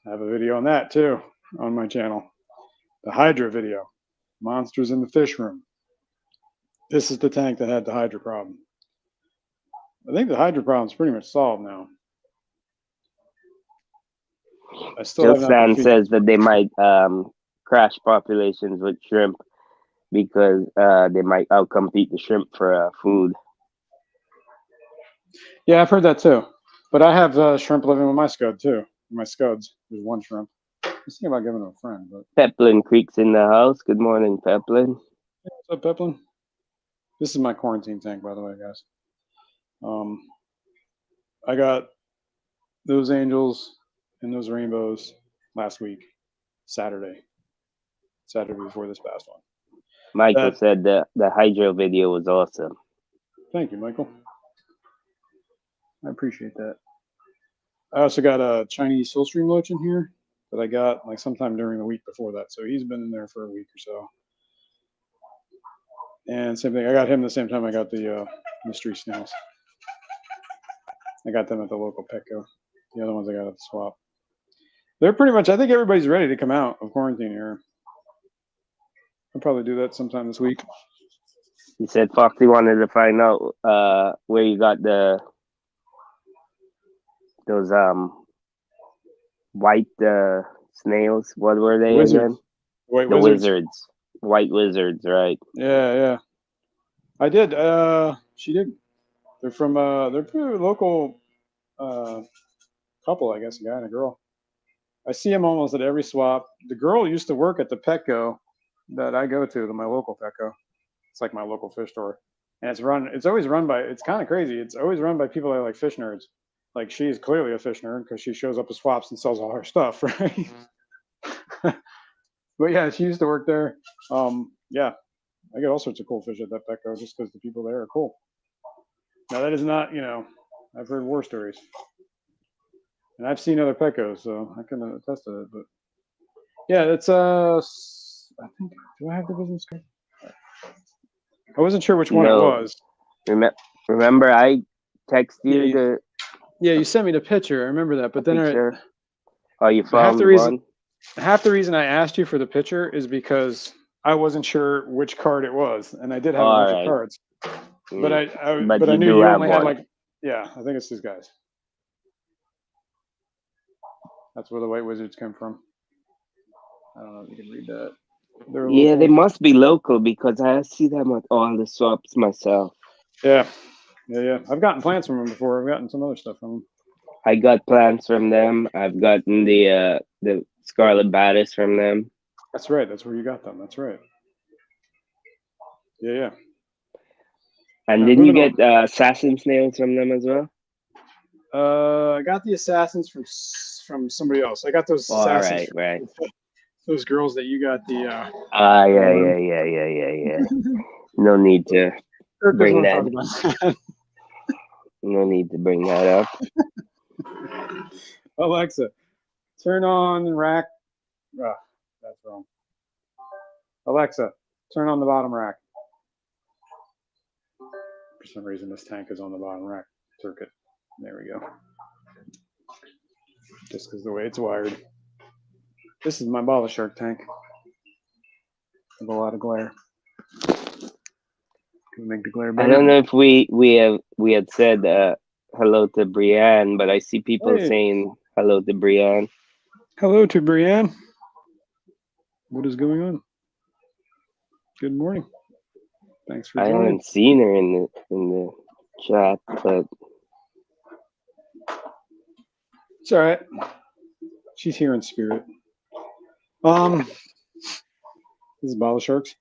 have a video on that too on my channel. The Hydra video. Monsters in the fish room. This is the tank that had the Hydra problem. I think the Hydra problem is pretty much solved now. I still Jill Stan says that they might crash populations with shrimp because they might outcompete the shrimp for food. Yeah, I've heard that too. But I have shrimp living with my scud too. My scuds. There's one shrimp. I was thinking about giving it a friend. But Peplin Creek's in the house. Good morning, Peplin. Hey, what's up, Peplin? This is my quarantine tank, by the way, guys. I got those angels and those rainbows last week, Saturday before this past one. Michael said the hydro video was awesome. Thank you, Michael. I appreciate that. I also got a Chinese Silstream loach in here that I got like sometime during the week before that. So he's been in there for a week or so. And same thing, I got him the same time I got the mystery snails. I got them at the local Petco. The other ones I got at the swap. They're pretty much, I think everybody's ready to come out of quarantine here. I'll probably do that sometime this week. He said Foxy wanted to find out where you got those white snails. What were they again? The wizards. White wizards, right? Yeah. I did. She did. They're from they're pretty local couple, I guess, a guy and a girl. I see them almost at every swap. The girl used to work at the Petco that I go to, my local Petco. It's like my local fish store. And it's always run by, it's kind of crazy. It's always run by people that are like fish nerds. Like she's clearly a fish nerd because she shows up at swaps and sells all her stuff, right? But yeah, she used to work there. Yeah, I get all sorts of cool fish at that Petco just because the people there are cool. Now that is not, I've heard war stories. And I've seen other Petcos, so I can attest to it. But yeah, it's I think, do I have the business card? I wasn't sure which one it was. Remember, I texted you Yeah, you sent me the picture. I remember that. But then you found one? Half the reason I asked you for the picture is because I wasn't sure which card it was, and I did have a bunch of cards. But I knew you only had like, yeah, I think it's these guys. That's where the white wizards come from. I don't know if you can read that. Yeah, they must be local because I see them at all the swaps myself. Yeah. I've gotten plants from them before. I've gotten some other stuff from them. I got plants from them. I've gotten the scarlet batis from them. That's right. That's where you got them. That's right. Yeah. And didn't you get assassin snails from them as well? I got the assassins from somebody else. I got those assassins. Right. Those girls that you got the. Yeah. No need to bring that. No need to bring that up. Alexa, turn on rack. That's wrong. Alexa, turn on the bottom rack. For some reason, this tank is on the bottom rack circuit. There we go. Just because the way it's wired. This is my bottle shark tank. With a lot of glare. Can make the glare better. I don't know if we had said hello to Brienne, but I see people saying hello to Brienne. Hello to Brienne. What is going on? Good morning. Thanks for joining. I haven't seen her in the chat, but it's all right. She's here in spirit. This is bottle sharks.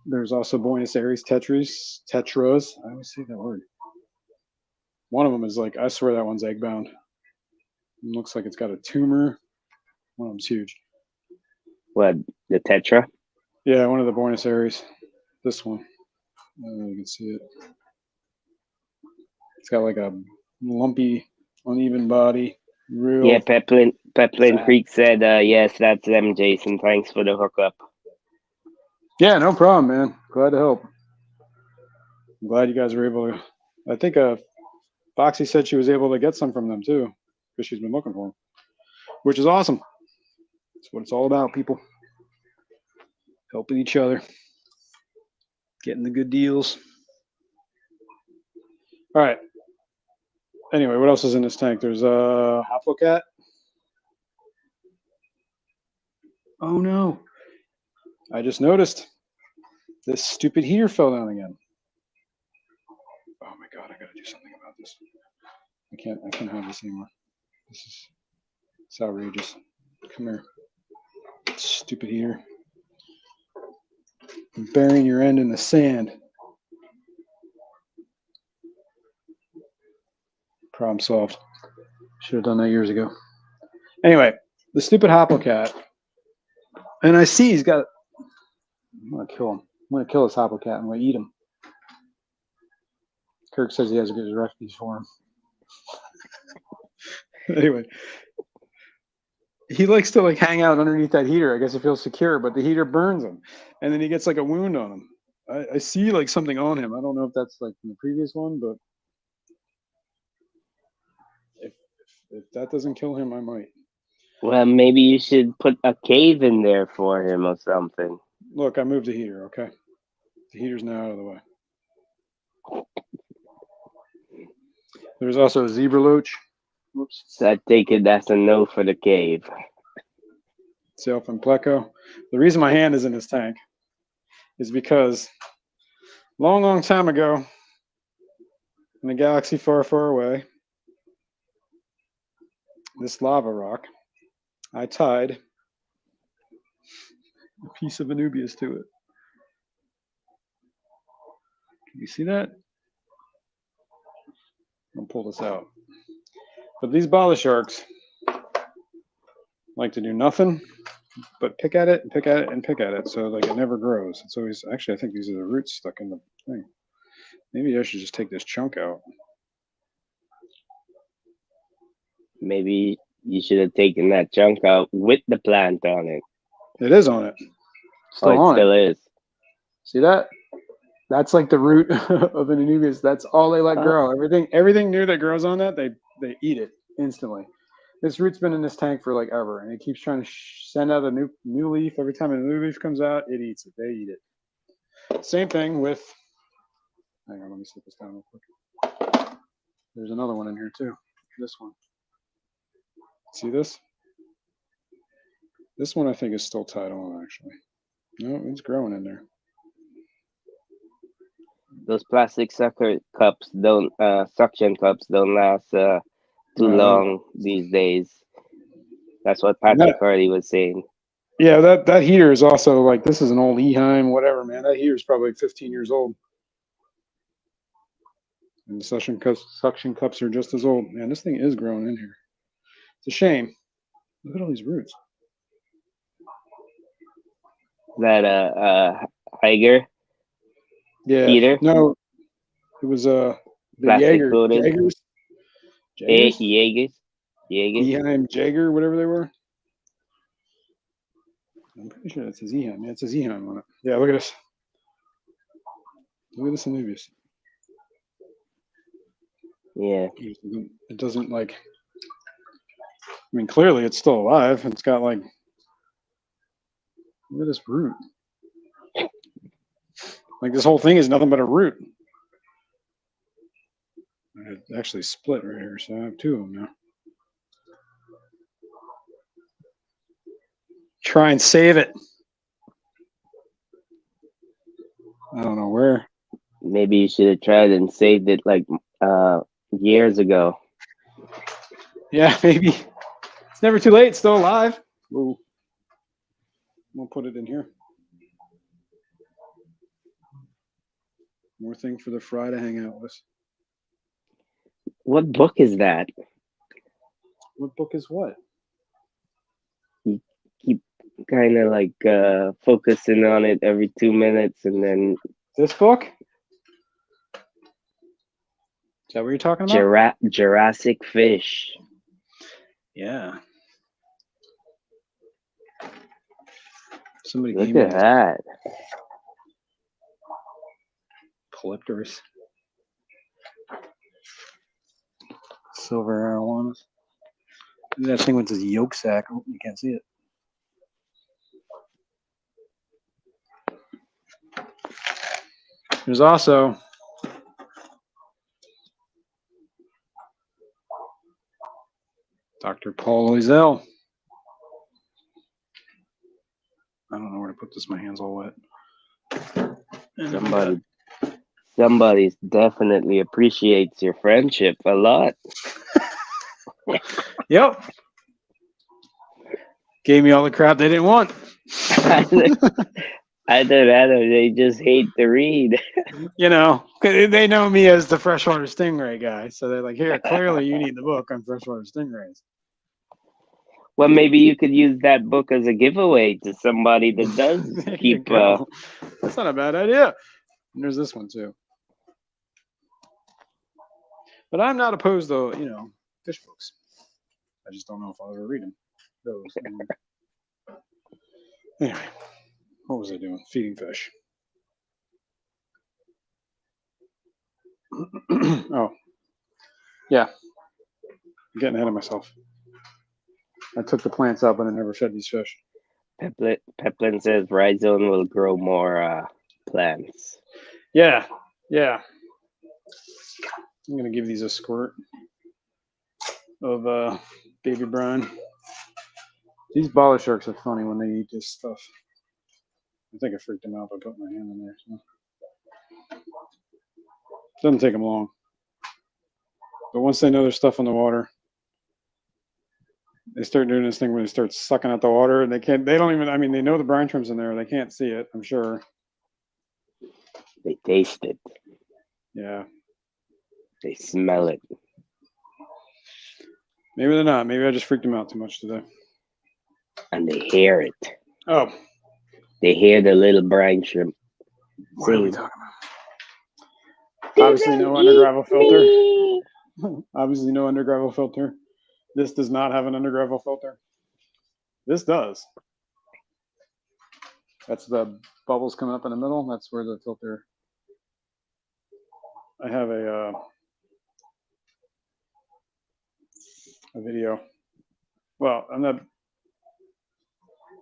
There's also Buenos Aires Tetras. I always say that word. One of them is like, I swear that one's egg bound. It looks like it's got a tumor. One of them's huge. What, the Tetra? Yeah, one of the Buenos Aires. This one. I don't know if you can see it. It's got like a lumpy, uneven body. Yeah, Peplin Creek said, yes, that's them, Jason. Thanks for the hookup. Yeah, no problem, man. Glad to help. I'm glad you guys were able to. I think Foxy said she was able to get some from them too, because she's been looking for them, which is awesome. That's what it's all about, people. Helping each other. Getting the good deals. All right. Anyway, what else is in this tank? There's a Hoplocat. Oh no. I just noticed this stupid heater fell down again. Oh my god, I gotta do something about this. I can't have this anymore. It's outrageous. Come here. Stupid heater. You're burying your end in the sand. Problem solved. Should have done that years ago. Anyway, the stupid Hoplocat. And I see he's got. I'm gonna kill him. I'm gonna kill this Hoplocat. I'm gonna eat him. Kirk says he has a good recipes for him. Anyway, he likes to like hang out underneath that heater. I guess it feels secure, but the heater burns him, and then he gets like a wound on him. I see like something on him. I don't know if that's like from the previous one, but if that doesn't kill him, I might. Well, maybe you should put a cave in there for him or something. Look, I moved the heater, okay? The heater's now out of the way. There's also a zebra loach. Whoops. So I take it that's a no for the cave. Self and pleco. The reason my hand is in this tank is because long time ago, in a galaxy far away, this lava rock I tied a piece of Anubias to it. Can you see that? I'll pull this out. But these bala sharks like to do nothing but pick at it and pick at it and pick at it. So like it never grows. It's always, actually, I think these are the roots stuck in the thing. Maybe I should just take this chunk out. Maybe you should have taken that chunk out with the plant on it. It is on it. Still it on still it. is. See that? That's like the root of an Anubias. That's all they let grow. Everything new that grows on that, they eat it instantly. This root's been in this tank for like ever, and it keeps trying to send out a new leaf. Every time a new leaf comes out, it eats it. They eat it. Same thing with. Hang on, let me slip this down real quick. There's another one in here too. This one. See this? This one I think is still tied on actually. No, it's growing in there. Those plastic suction cups don't last too long these days. That's what Patrick Hardy was saying. Yeah, that heater is also like, this is an old Eheim, whatever, man. That heater is probably 15 years old. And the suction cups are just as old. Man, this thing is growing in here. It's a shame. Look at all these roots. That Higer? Yeah. Heater? No, it was the plastic Jaeger. coated. Jaegers? Jaegers? Eheim Jaeger, whatever they were. I'm pretty sure that says Eheim. Yeah, it says Eheim on it. Yeah, look at this. Look at this Anubias. Yeah. It doesn't like. I mean, clearly it's still alive. It's got like. Look at this root. Like this whole thing is nothing but a root. It actually split right here, so I have two of them now. Try and save it. I don't know where. Maybe you should have tried and saved it like years ago. Yeah, maybe. It's never too late. It's still alive. Ooh. We'll put it in here. More thing for the fry to hang out with. What book is that? What book is what? You keep kind of like focusing on it every 2 minutes, and then this book. Is that what you're talking about? Jurassic Fish. Yeah. Somebody look at that. Polypterus. Silver arowanas. That thing with his yolk sac. Oh, you can't see it. There's also Dr. Paul Loisel. I don't know where to put this. My hand's all wet. Somebody definitely appreciates your friendship a lot. Yep. Gave me all the crap they didn't want. Either that or they just hate to read. You know, they know me as the freshwater stingray guy. So they're like, here, clearly you need the book on freshwater stingrays. Well, maybe you could use that book as a giveaway to somebody that does keep. That's not a bad idea. And there's this one too. But I'm not opposed to, fish books. I just don't know if I'll ever read them. Those. Anyway, what was I doing? Feeding fish. Oh, yeah. I'm getting ahead of myself. I took the plants up and I never fed these fish. Peplin says Rhizome will grow more plants. Yeah. I'm going to give these a squirt of baby brine. These baller sharks are funny when they eat this stuff. I think I freaked them out by putting my hand in there. So. Doesn't take them long. But once they know there's stuff in the water, They start doing this thing where they start sucking out the water, and they don't even, I mean, they know the brine shrimp's in there. They can't see it, I'm sure. They taste it. Yeah. They smell it. Maybe they're not. Maybe I just freaked them out too much today. And they hear it. Oh. They hear the little brine shrimp. What are we talking about? Obviously no under gravel filter. Obviously no under gravel filter. This does not have an under gravel filter. This does. That's the bubbles coming up in the middle. That's where the filter. I have a video. Well, on the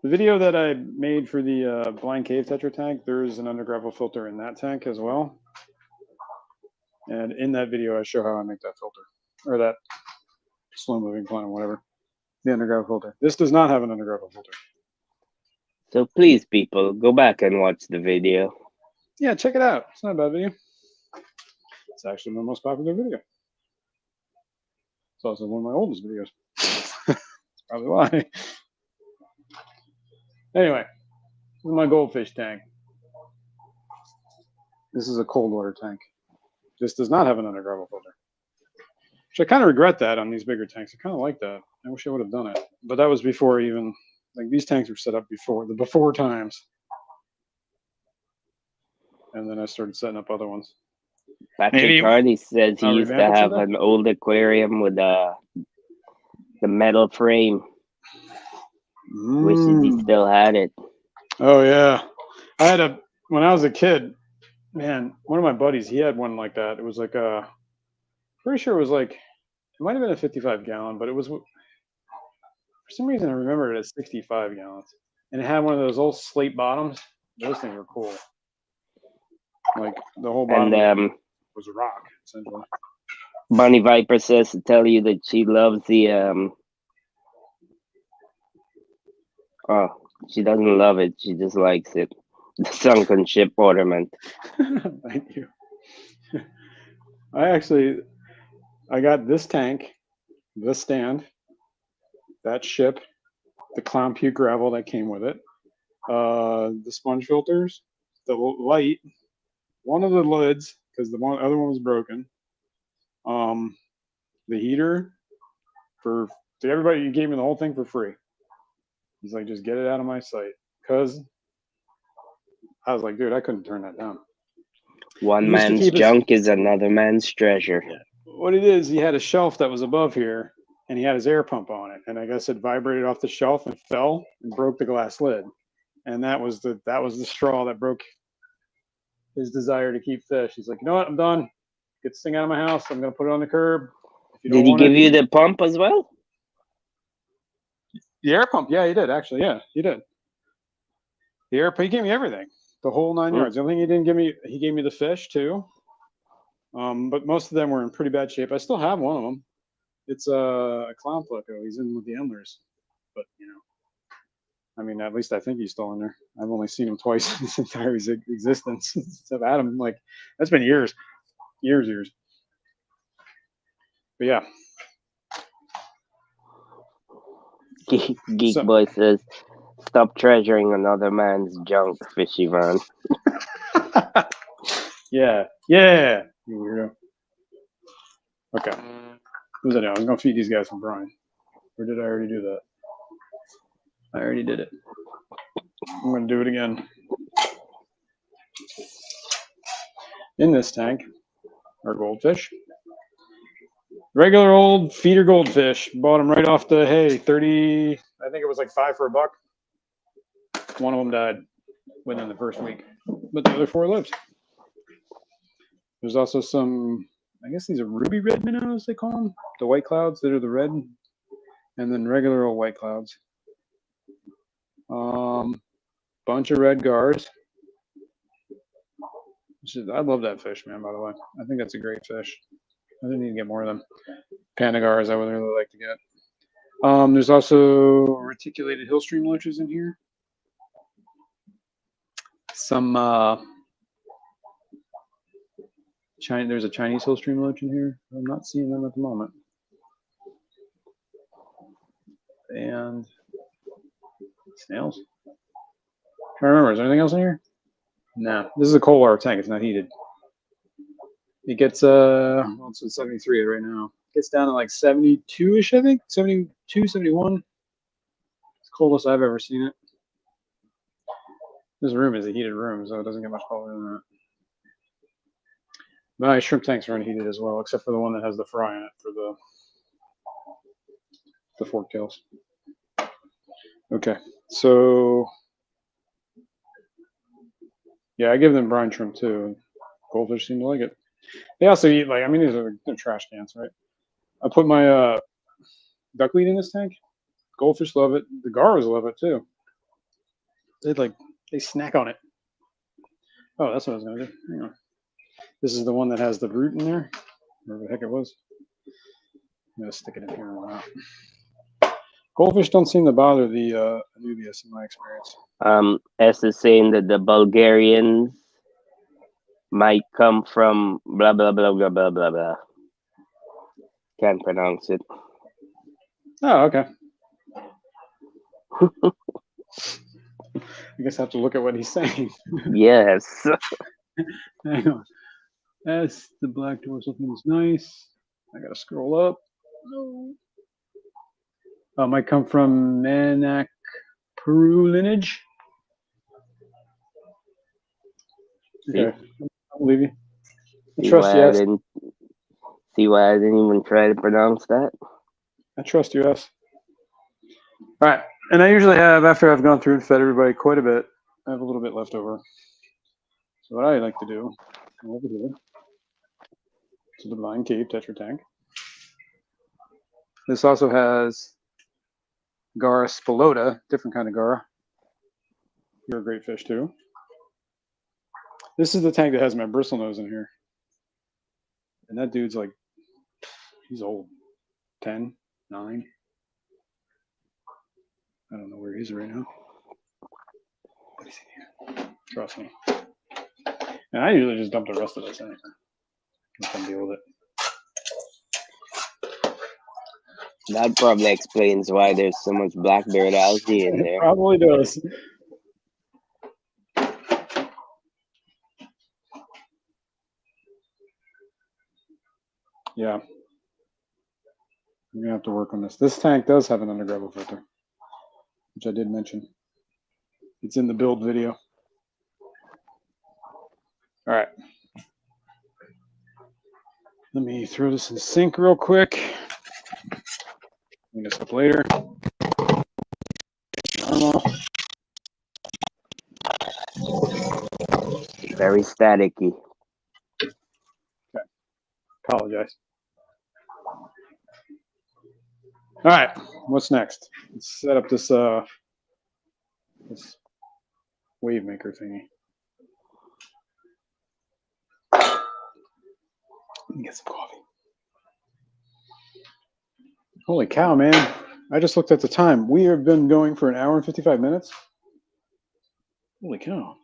video that I made for the Blind Cave Tetra tank, there's an under gravel filter in that tank as well. And in that video, I show how I make that filter, or that slow moving plant, whatever. The under gravel filter. This does not have an under gravel filter. So please, people, go back and watch the video. Yeah, check it out. It's not a bad video. It's actually my most popular video. It's also one of my oldest videos. That's probably why. Anyway, this is my goldfish tank. This is a cold water tank. This does not have an under gravel filter. Which I kind of regret that on these bigger tanks. I kind of like that. I wish I would have done it. But that was before even, like these tanks were set up before, the before times. And then I started setting up other ones. Patrick Hardy says he used to have an old aquarium with the metal frame. Wishes he still had it. Oh yeah, I had when I was a kid. Man, one of my buddies, he had one like that. It was like pretty sure it was like, it might have been a 55 gallon, but it was, for some reason I remember it as 65 gallons, and it had one of those old slate bottoms. Those things were cool. Like the whole bottom was a rock essentially. Bunny Viper says to tell you that she loves the oh, she doesn't love it. She just likes it. The sunken ship ornament. Thank you. I got this tank, this stand, that ship, the clown puke gravel that came with it, the sponge filters, the light, one of the lids because the other one was broken, the heater to everybody. You gave me the whole thing for free. He's like, just get it out of my sight, because I was like, dude, I couldn't turn that down. One man's junk is another man's treasure. What it is, he had a shelf that was above here, and he had his air pump on it, and I guess it vibrated off the shelf and fell and broke the glass lid, and that was the straw that broke his desire to keep fish. He's like, you know what, I'm done. Get this thing out of my house. I'm gonna put it on the curb. Did he give you the pump as well? The air pump, yeah, he did actually. Yeah, he did. The air pump, he gave me everything, the whole 9 yards. The only thing he didn't give me, he gave me the fish too. But most of them were in pretty bad shape. I still have one of them. It's a clown pleco. He's in with the endlers, but you know, I mean, at least I think he's still in there. I've only seen him twice in his entire existence. I've had him like, that's been years. But yeah. Geek Boy says, stop treasuring another man's junk, Fishy Van. Yeah. You weirdo. Okay. What was I doing? I was going to feed these guys some brine. Or did I already do that? I already did it. I'm going to do it again. In this tank are goldfish. Regular old feeder goldfish. Bought them right off the hay. 30, I think it was like 5 for $1. One of them died within the first week, but the other 4 lived. There's also some, I guess these are ruby red minnows, they call them. The white clouds that are the red, and then regular old white clouds. Bunch of red gars. I love that fish, man, by the way. I think that's a great fish. I didn't need to get more of them. Panda gars I would really like to get. There's also reticulated hillstream loaches in here. Some there's a Chinese hillstream loach in here. I'm not seeing them at the moment. and snails. I remember, is there anything else in here? No, this is a cold water tank. It's not heated. It gets well, it's at 73 right now. It gets down to like 72-ish, I think. 72, 71. It's the coldest I've ever seen it. This room is a heated room, so it doesn't get much colder than that. My shrimp tanks are unheated as well, except for the one that has the fry in it for the fork tails. Okay, so yeah, I give them brine shrimp too. Goldfish seem to like it. They also eat, like, I mean, they're trash cans, right? I put my duckweed in this tank. Goldfish love it. The garras love it too. They snack on it. Oh, that's what I was gonna do. Hang on. This is the one that has the root in there. Whatever the heck it was. I'm gonna stick it in here and why not. Goldfish don't seem to bother the Anubias in my experience. S is saying that the Bulgarians might come from blah blah blah blah blah blah blah. Can't pronounce it. Oh, okay. I guess I have to look at what he's saying. Yes. Hang on. That's the black door. Something is nice. I gotta scroll up. No. It might come from Manak Peru lineage. Okay, I'll believe you. I trust you. See why I didn't even try to pronounce that? I trust you, S. All right, and I usually have, after I've gone through and fed everybody quite a bit, I have a little bit left over. So what I like to do, come over here to the Blind Cave Tetra tank. This also has Gara spilota, different kind of Gara. You're a great fish too. This is the tank that has my bristlenose in here. And that dude's like, he's old. 10, 9. I don't know where he is right now. But he's in here. Trust me. And I usually just dump the rest of this in here. Let them deal with it. That probably explains why there's so much Blackbeard algae in there. It probably does. Yeah. I'm going to have to work on this. This tank does have an undergravel filter, which I did mention. It's in the build video. All right. Let me throw this in sync real quick. Clean this up later. Normal. Very staticky. Okay. Apologize. All right. What's next? Let's set up this wave maker thingy. Let me get some coffee. Holy cow, man. I just looked at the time. We have been going for an hour and 55 minutes. Holy cow.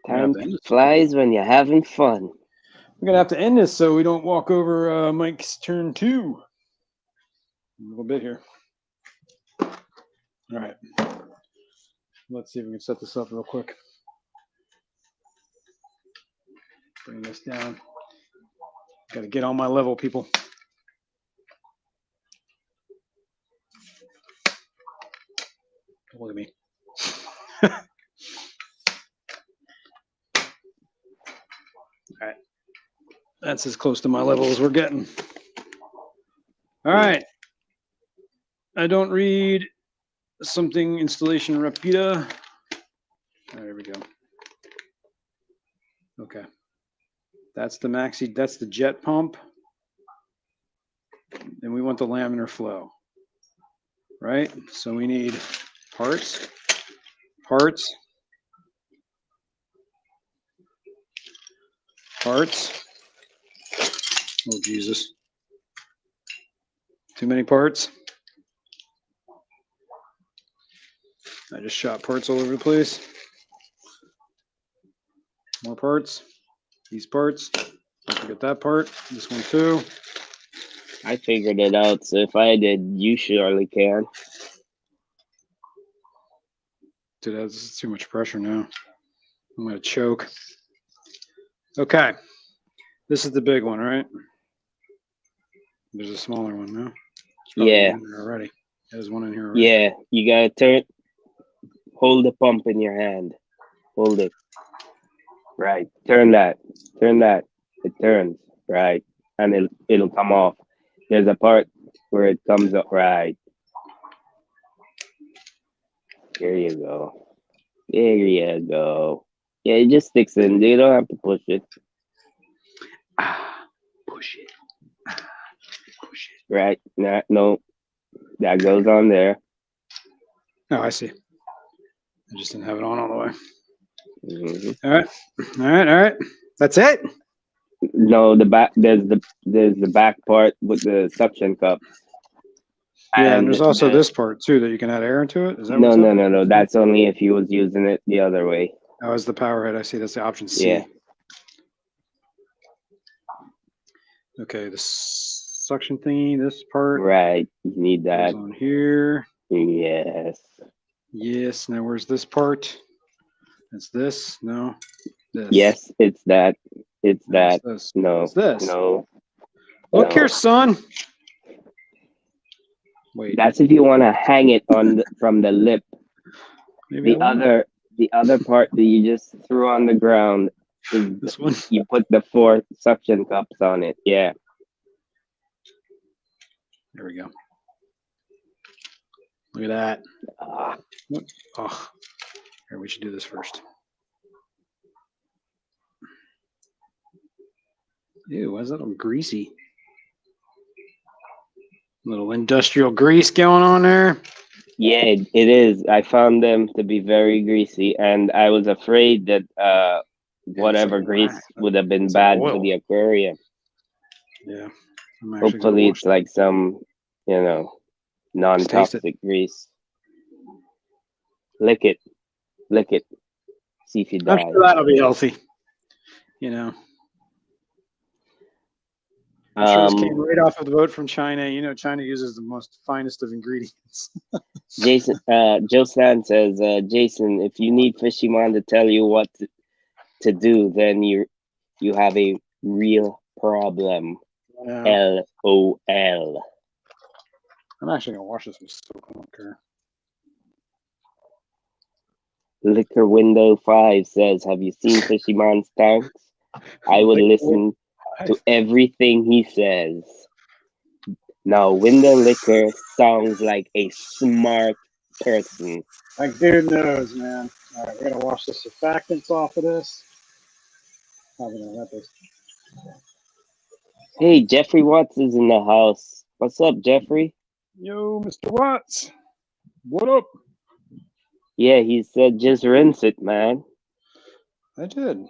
Time flies when you're having fun. We're going to have to end this so we don't walk over Mike's turn 2. A little bit here. All right. Let's see if we can set this up real quick. Bring this down. Got to get on my level, people. Look at me. All right. That's as close to my level as we're getting. All right. I don't read something installation rapida. There we go. Okay. That's the maxi, that's the jet pump. And we want the laminar flow, right? So we need parts, parts, parts. Oh, Jesus. Too many parts. I just shot parts all over the place. More parts. These parts. Don't forget that part. This one too. I figured it out, so if I did, you surely can. to that. This is too much pressure now. I'm going to choke. Okay. This is the big one, right? There's a smaller one now. Yeah. In there already. There's one in here already. Yeah. You gotta hold the pump in your hand. Hold it. Right. Turn that. Turn that. It turns. Right. And it'll come off. There's a part where it comes up. Right. There you go. There you go. Yeah, it just sticks in. You don't have to push it. Push it. Push it. Right. No. That goes on there. Oh, I see. I just didn't have it on all the way. Mm-hmm. All right. That's it. No, the back. There's the back part with the suction cup. Yeah, and there's also this part too that you can add air into it. Is that no. That's only if you was using it the other way. That was the power head. I see. That's the option C. Yeah. Okay, the suction thingy. This part. Right. You need that. Goes on here. Yes. Yes. Now where's this part? It's this. No. This. Yes, it's that. It's that. This. No. It's this. No. Look no. here, son. Wait. That's if you want to hang it on from the lip. Maybe the other part that you just threw on the ground is this one. You put the 4 suction cups on it. Yeah. There we go. Look at that. Ah. Oh. Here, we should do this first. Ew, why is that all greasy? Little industrial grease going on there. Yeah, it is. I found them to be very greasy, and I was afraid that whatever grease would have been bad for the aquarium. Yeah. Hopefully, it's like some, non-toxic grease. Lick it. See if you die. I'm sure that'll be healthy. I'm sure this came right off of the boat from China. China uses the most finest of ingredients. Jason, Joe Stan says, Jason, if you need Fishymon to tell you what to do, then you have a real problem. Yeah. LOL. I'm actually gonna wash this with soap. I don't care. Liquor Window 5 says, have you seen Fishymon's tanks? I would listen to everything he says. Now, Window Liquor sounds like a smart person. Like dude knows, man. All right, we're gonna wash the surfactants off of this. Probably gonna let this. Hey, Jeffrey Watts is in the house. What's up, Jeffrey? Yo, Mr. Watts. What up? Yeah, he said just rinse it, man. I did.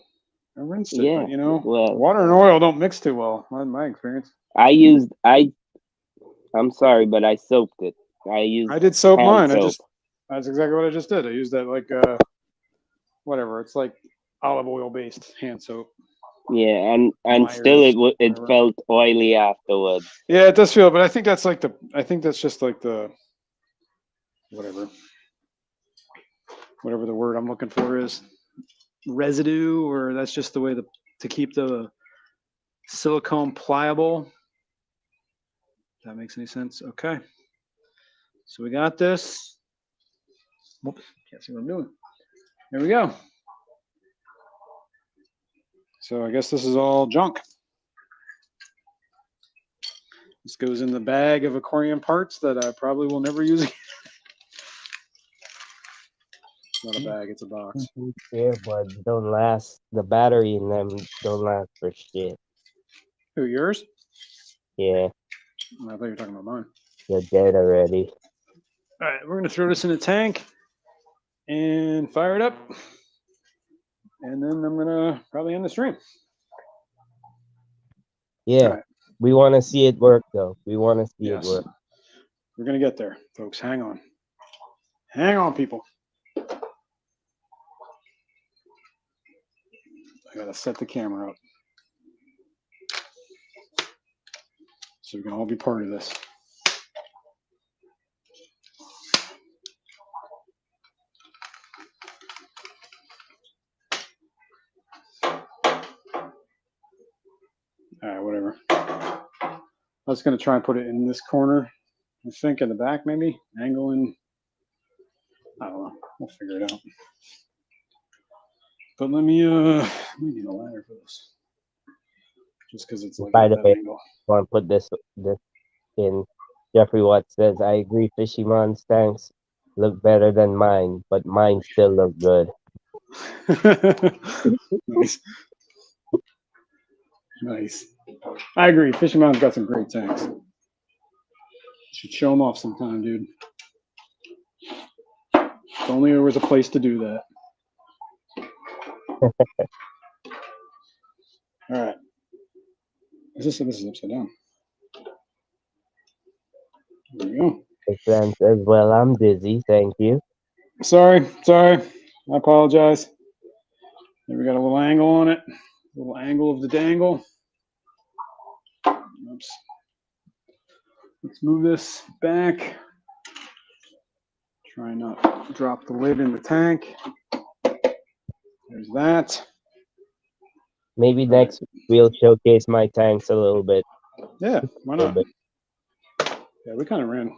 I rinsed it, yeah, but well, water and oil don't mix too well, in my experience. I'm sorry, but I soaped it. I did soap mine. Soap. That's exactly what I just did. I used that like whatever. It's like olive oil based hand soap. Yeah, and still it felt oily afterwards. Yeah, it does feel, but I think that's just like the whatever the word I'm looking for is, residue, or that's just the way to keep the silicone pliable. If that makes any sense. Okay. So we got this. Whoops, can't see what I'm doing. There we go. So I guess this is all junk. This goes in the bag of aquarium parts that I probably will never use again. It's not a bag, it's a box. Yeah, but don't last. The battery in them don't last for shit. Who, yours? Yeah. I thought you were talking about mine. They're dead already. All right, we're going to throw this in a tank and fire it up. And then I'm going to probably end the stream. Yeah. Right. We want to see it work, though. We want to see it work. We're going to get there, folks. Hang on. Hang on, people. I got to set the camera up so we can all be part of this. All right, whatever. I was gonna try and put it in this corner. I think in the back, maybe angling. I don't know. We'll figure it out. But let me need a ladder for this, just because it's like By at the that way, angle. I want to put this in. Jeffrey Watts says, I agree, Fishymon's tanks look better than mine, but mine still look good. Nice. Nice. I agree. Fishing Mountain's got some great tanks. Should show them off sometime, dude. If only there was a place to do that. All right. This is upside down. There we go. His friend says, well, I'm dizzy, thank you. Sorry. I apologize. There we got a little angle on it. A little angle of the dangle. Oops. Let's move this back. Try not to drop the lid in the tank. There's that. Maybe next we'll showcase my tanks a little bit. Yeah, why not? Yeah, we kind of ran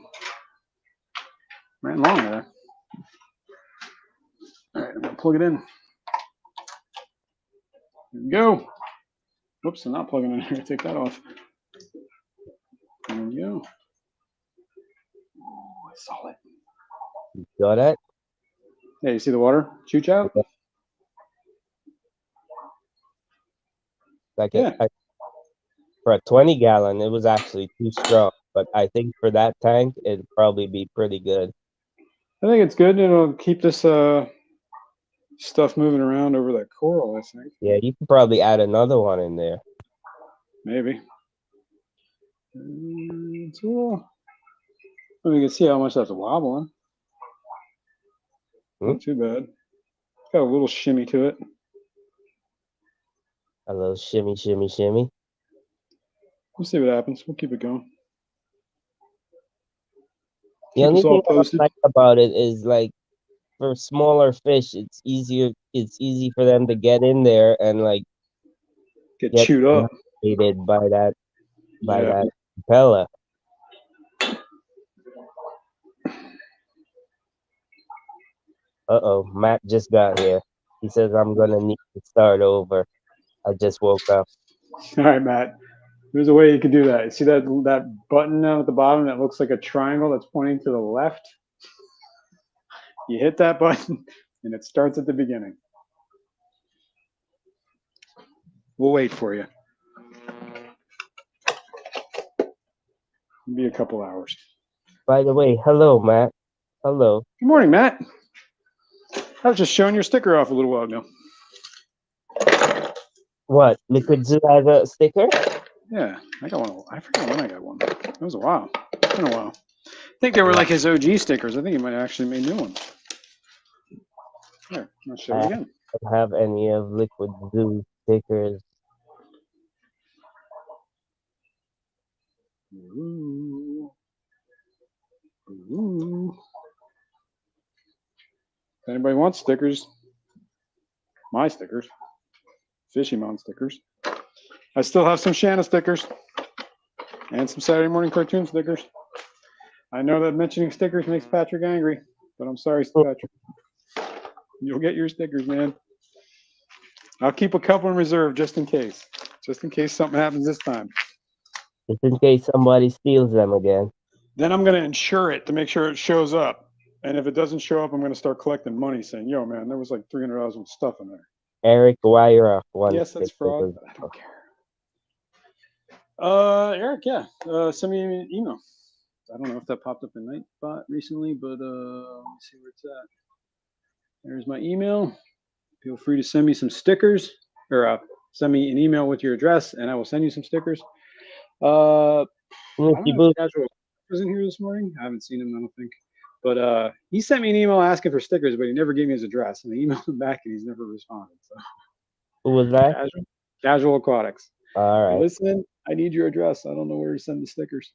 long there. All right, I'm gonna plug it in. Here we go. Whoops, I'm not plugging it in here. Take that off. There we go. Oh, I saw it. You got it? Yeah, you see the water chooch out? Like for a 20-gallon, it was actually too strong. But I think for that tank, it'd probably be pretty good. I think it's good. It'll keep this stuff moving around over that coral, I think. Yeah, you could probably add another one in there. Maybe. Tool. We can see how much that's wobbling. Not too bad. Got a little shimmy to it. A little shimmy, shimmy, shimmy. We'll see what happens. We'll keep it going. The only thing I don't like about it is, like, for smaller fish, it's easy for them to get in there and like get chewed up by that propeller. Matt just got here. He says I'm gonna need to start over. I just woke up. All right, Matt. There's a way you can do that. You see that button down at the bottom that looks like a triangle that's pointing to the left? You hit that button and it starts at the beginning. We'll wait for you. It'll be a couple hours. By the way, hello, Matt. Hello. Good morning, Matt. I was just showing your sticker off a little while ago. What? Liquid Zoo has a sticker? Yeah, I got one. I forgot when I got one. It was a while. It's been a while. I think they were like his OG stickers. I think he might have actually made new ones. Here, I'll show you again. I don't have any of Liquid Zoo stickers. Ooh. Ooh. If anybody wants stickers, my stickers, Fishy Mountain stickers. I still have some Shanna stickers and some Saturday Morning Cartoon stickers. I know that mentioning stickers makes Patrick angry, but I'm sorry, Patrick. You'll get your stickers, man. I'll keep a couple in reserve just in case something happens this time. Just in case somebody steals them again. Then I'm going to insure it to make sure it shows up. And if it doesn't show up, I'm going to start collecting money saying, yo, man, there was like $300 worth of stuff in there. Eric Wyra. Yes, that's fraud, but I don't care. Eric, yeah. Send me an email. I don't know if that popped up in Nightbot recently, but let me see where it's at. There's my email. Feel free to send me some stickers or send me an email with your address and I will send you some stickers. I don't know if Casual was in here this morning. I haven't seen him, I don't think. But he sent me an email asking for stickers, but he never gave me his address. And I emailed him back and he's never responded. So. Who was that? Casual Aquatics. All right. Listen, I need your address. I don't know where to send the stickers.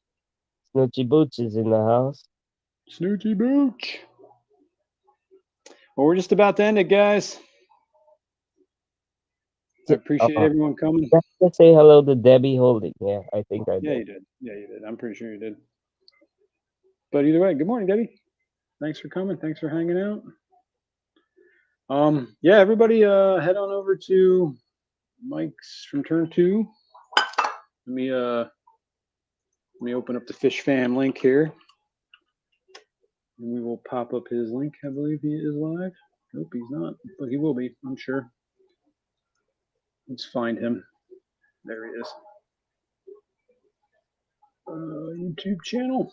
Snoochie Booch is in the house. Snoochie Booch. Well, we're just about to end it, guys. I appreciate everyone coming. Let's say hello to Debbie Holding. Yeah, I think I did. Yeah, you did. Yeah, you did. I'm pretty sure you did. But either way, good morning, Debbie. Thanks for coming. Thanks for hanging out. Yeah, everybody head on over to Mike's from Turn 2. Let me open up the Fish Fam link here. And we will pop up his link. I believe he is live. Nope, he's not, but he will be, I'm sure. Let's find him. There he is. YouTube channel.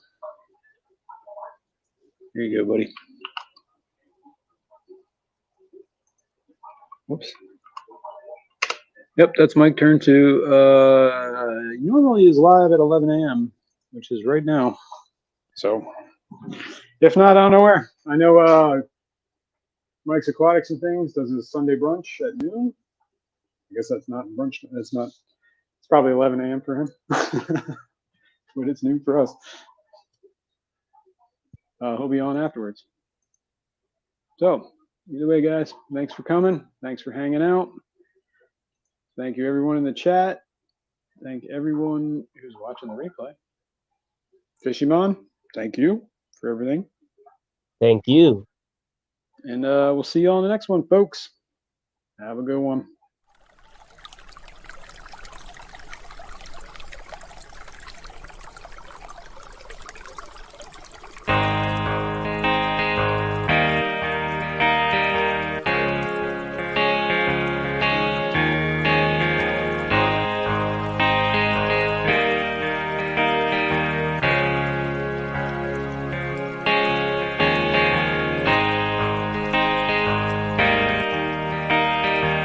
Here you go, buddy. Whoops. Yep, that's Mike Turn 2. Normally is live at 11 a.m., which is right now. So, if not, I don't know where. I know Mike's Aquatics and Things does his Sunday brunch at noon. I guess that's not brunch. That's not. It's probably 11 a.m. for him, but it's noon for us. He'll be on afterwards. So, either way, guys, thanks for coming. Thanks for hanging out. Thank you, everyone in the chat. Thank everyone who's watching the replay. Fishymon, thank you for everything. Thank you. And we'll see you on the next one, folks. Have a good one.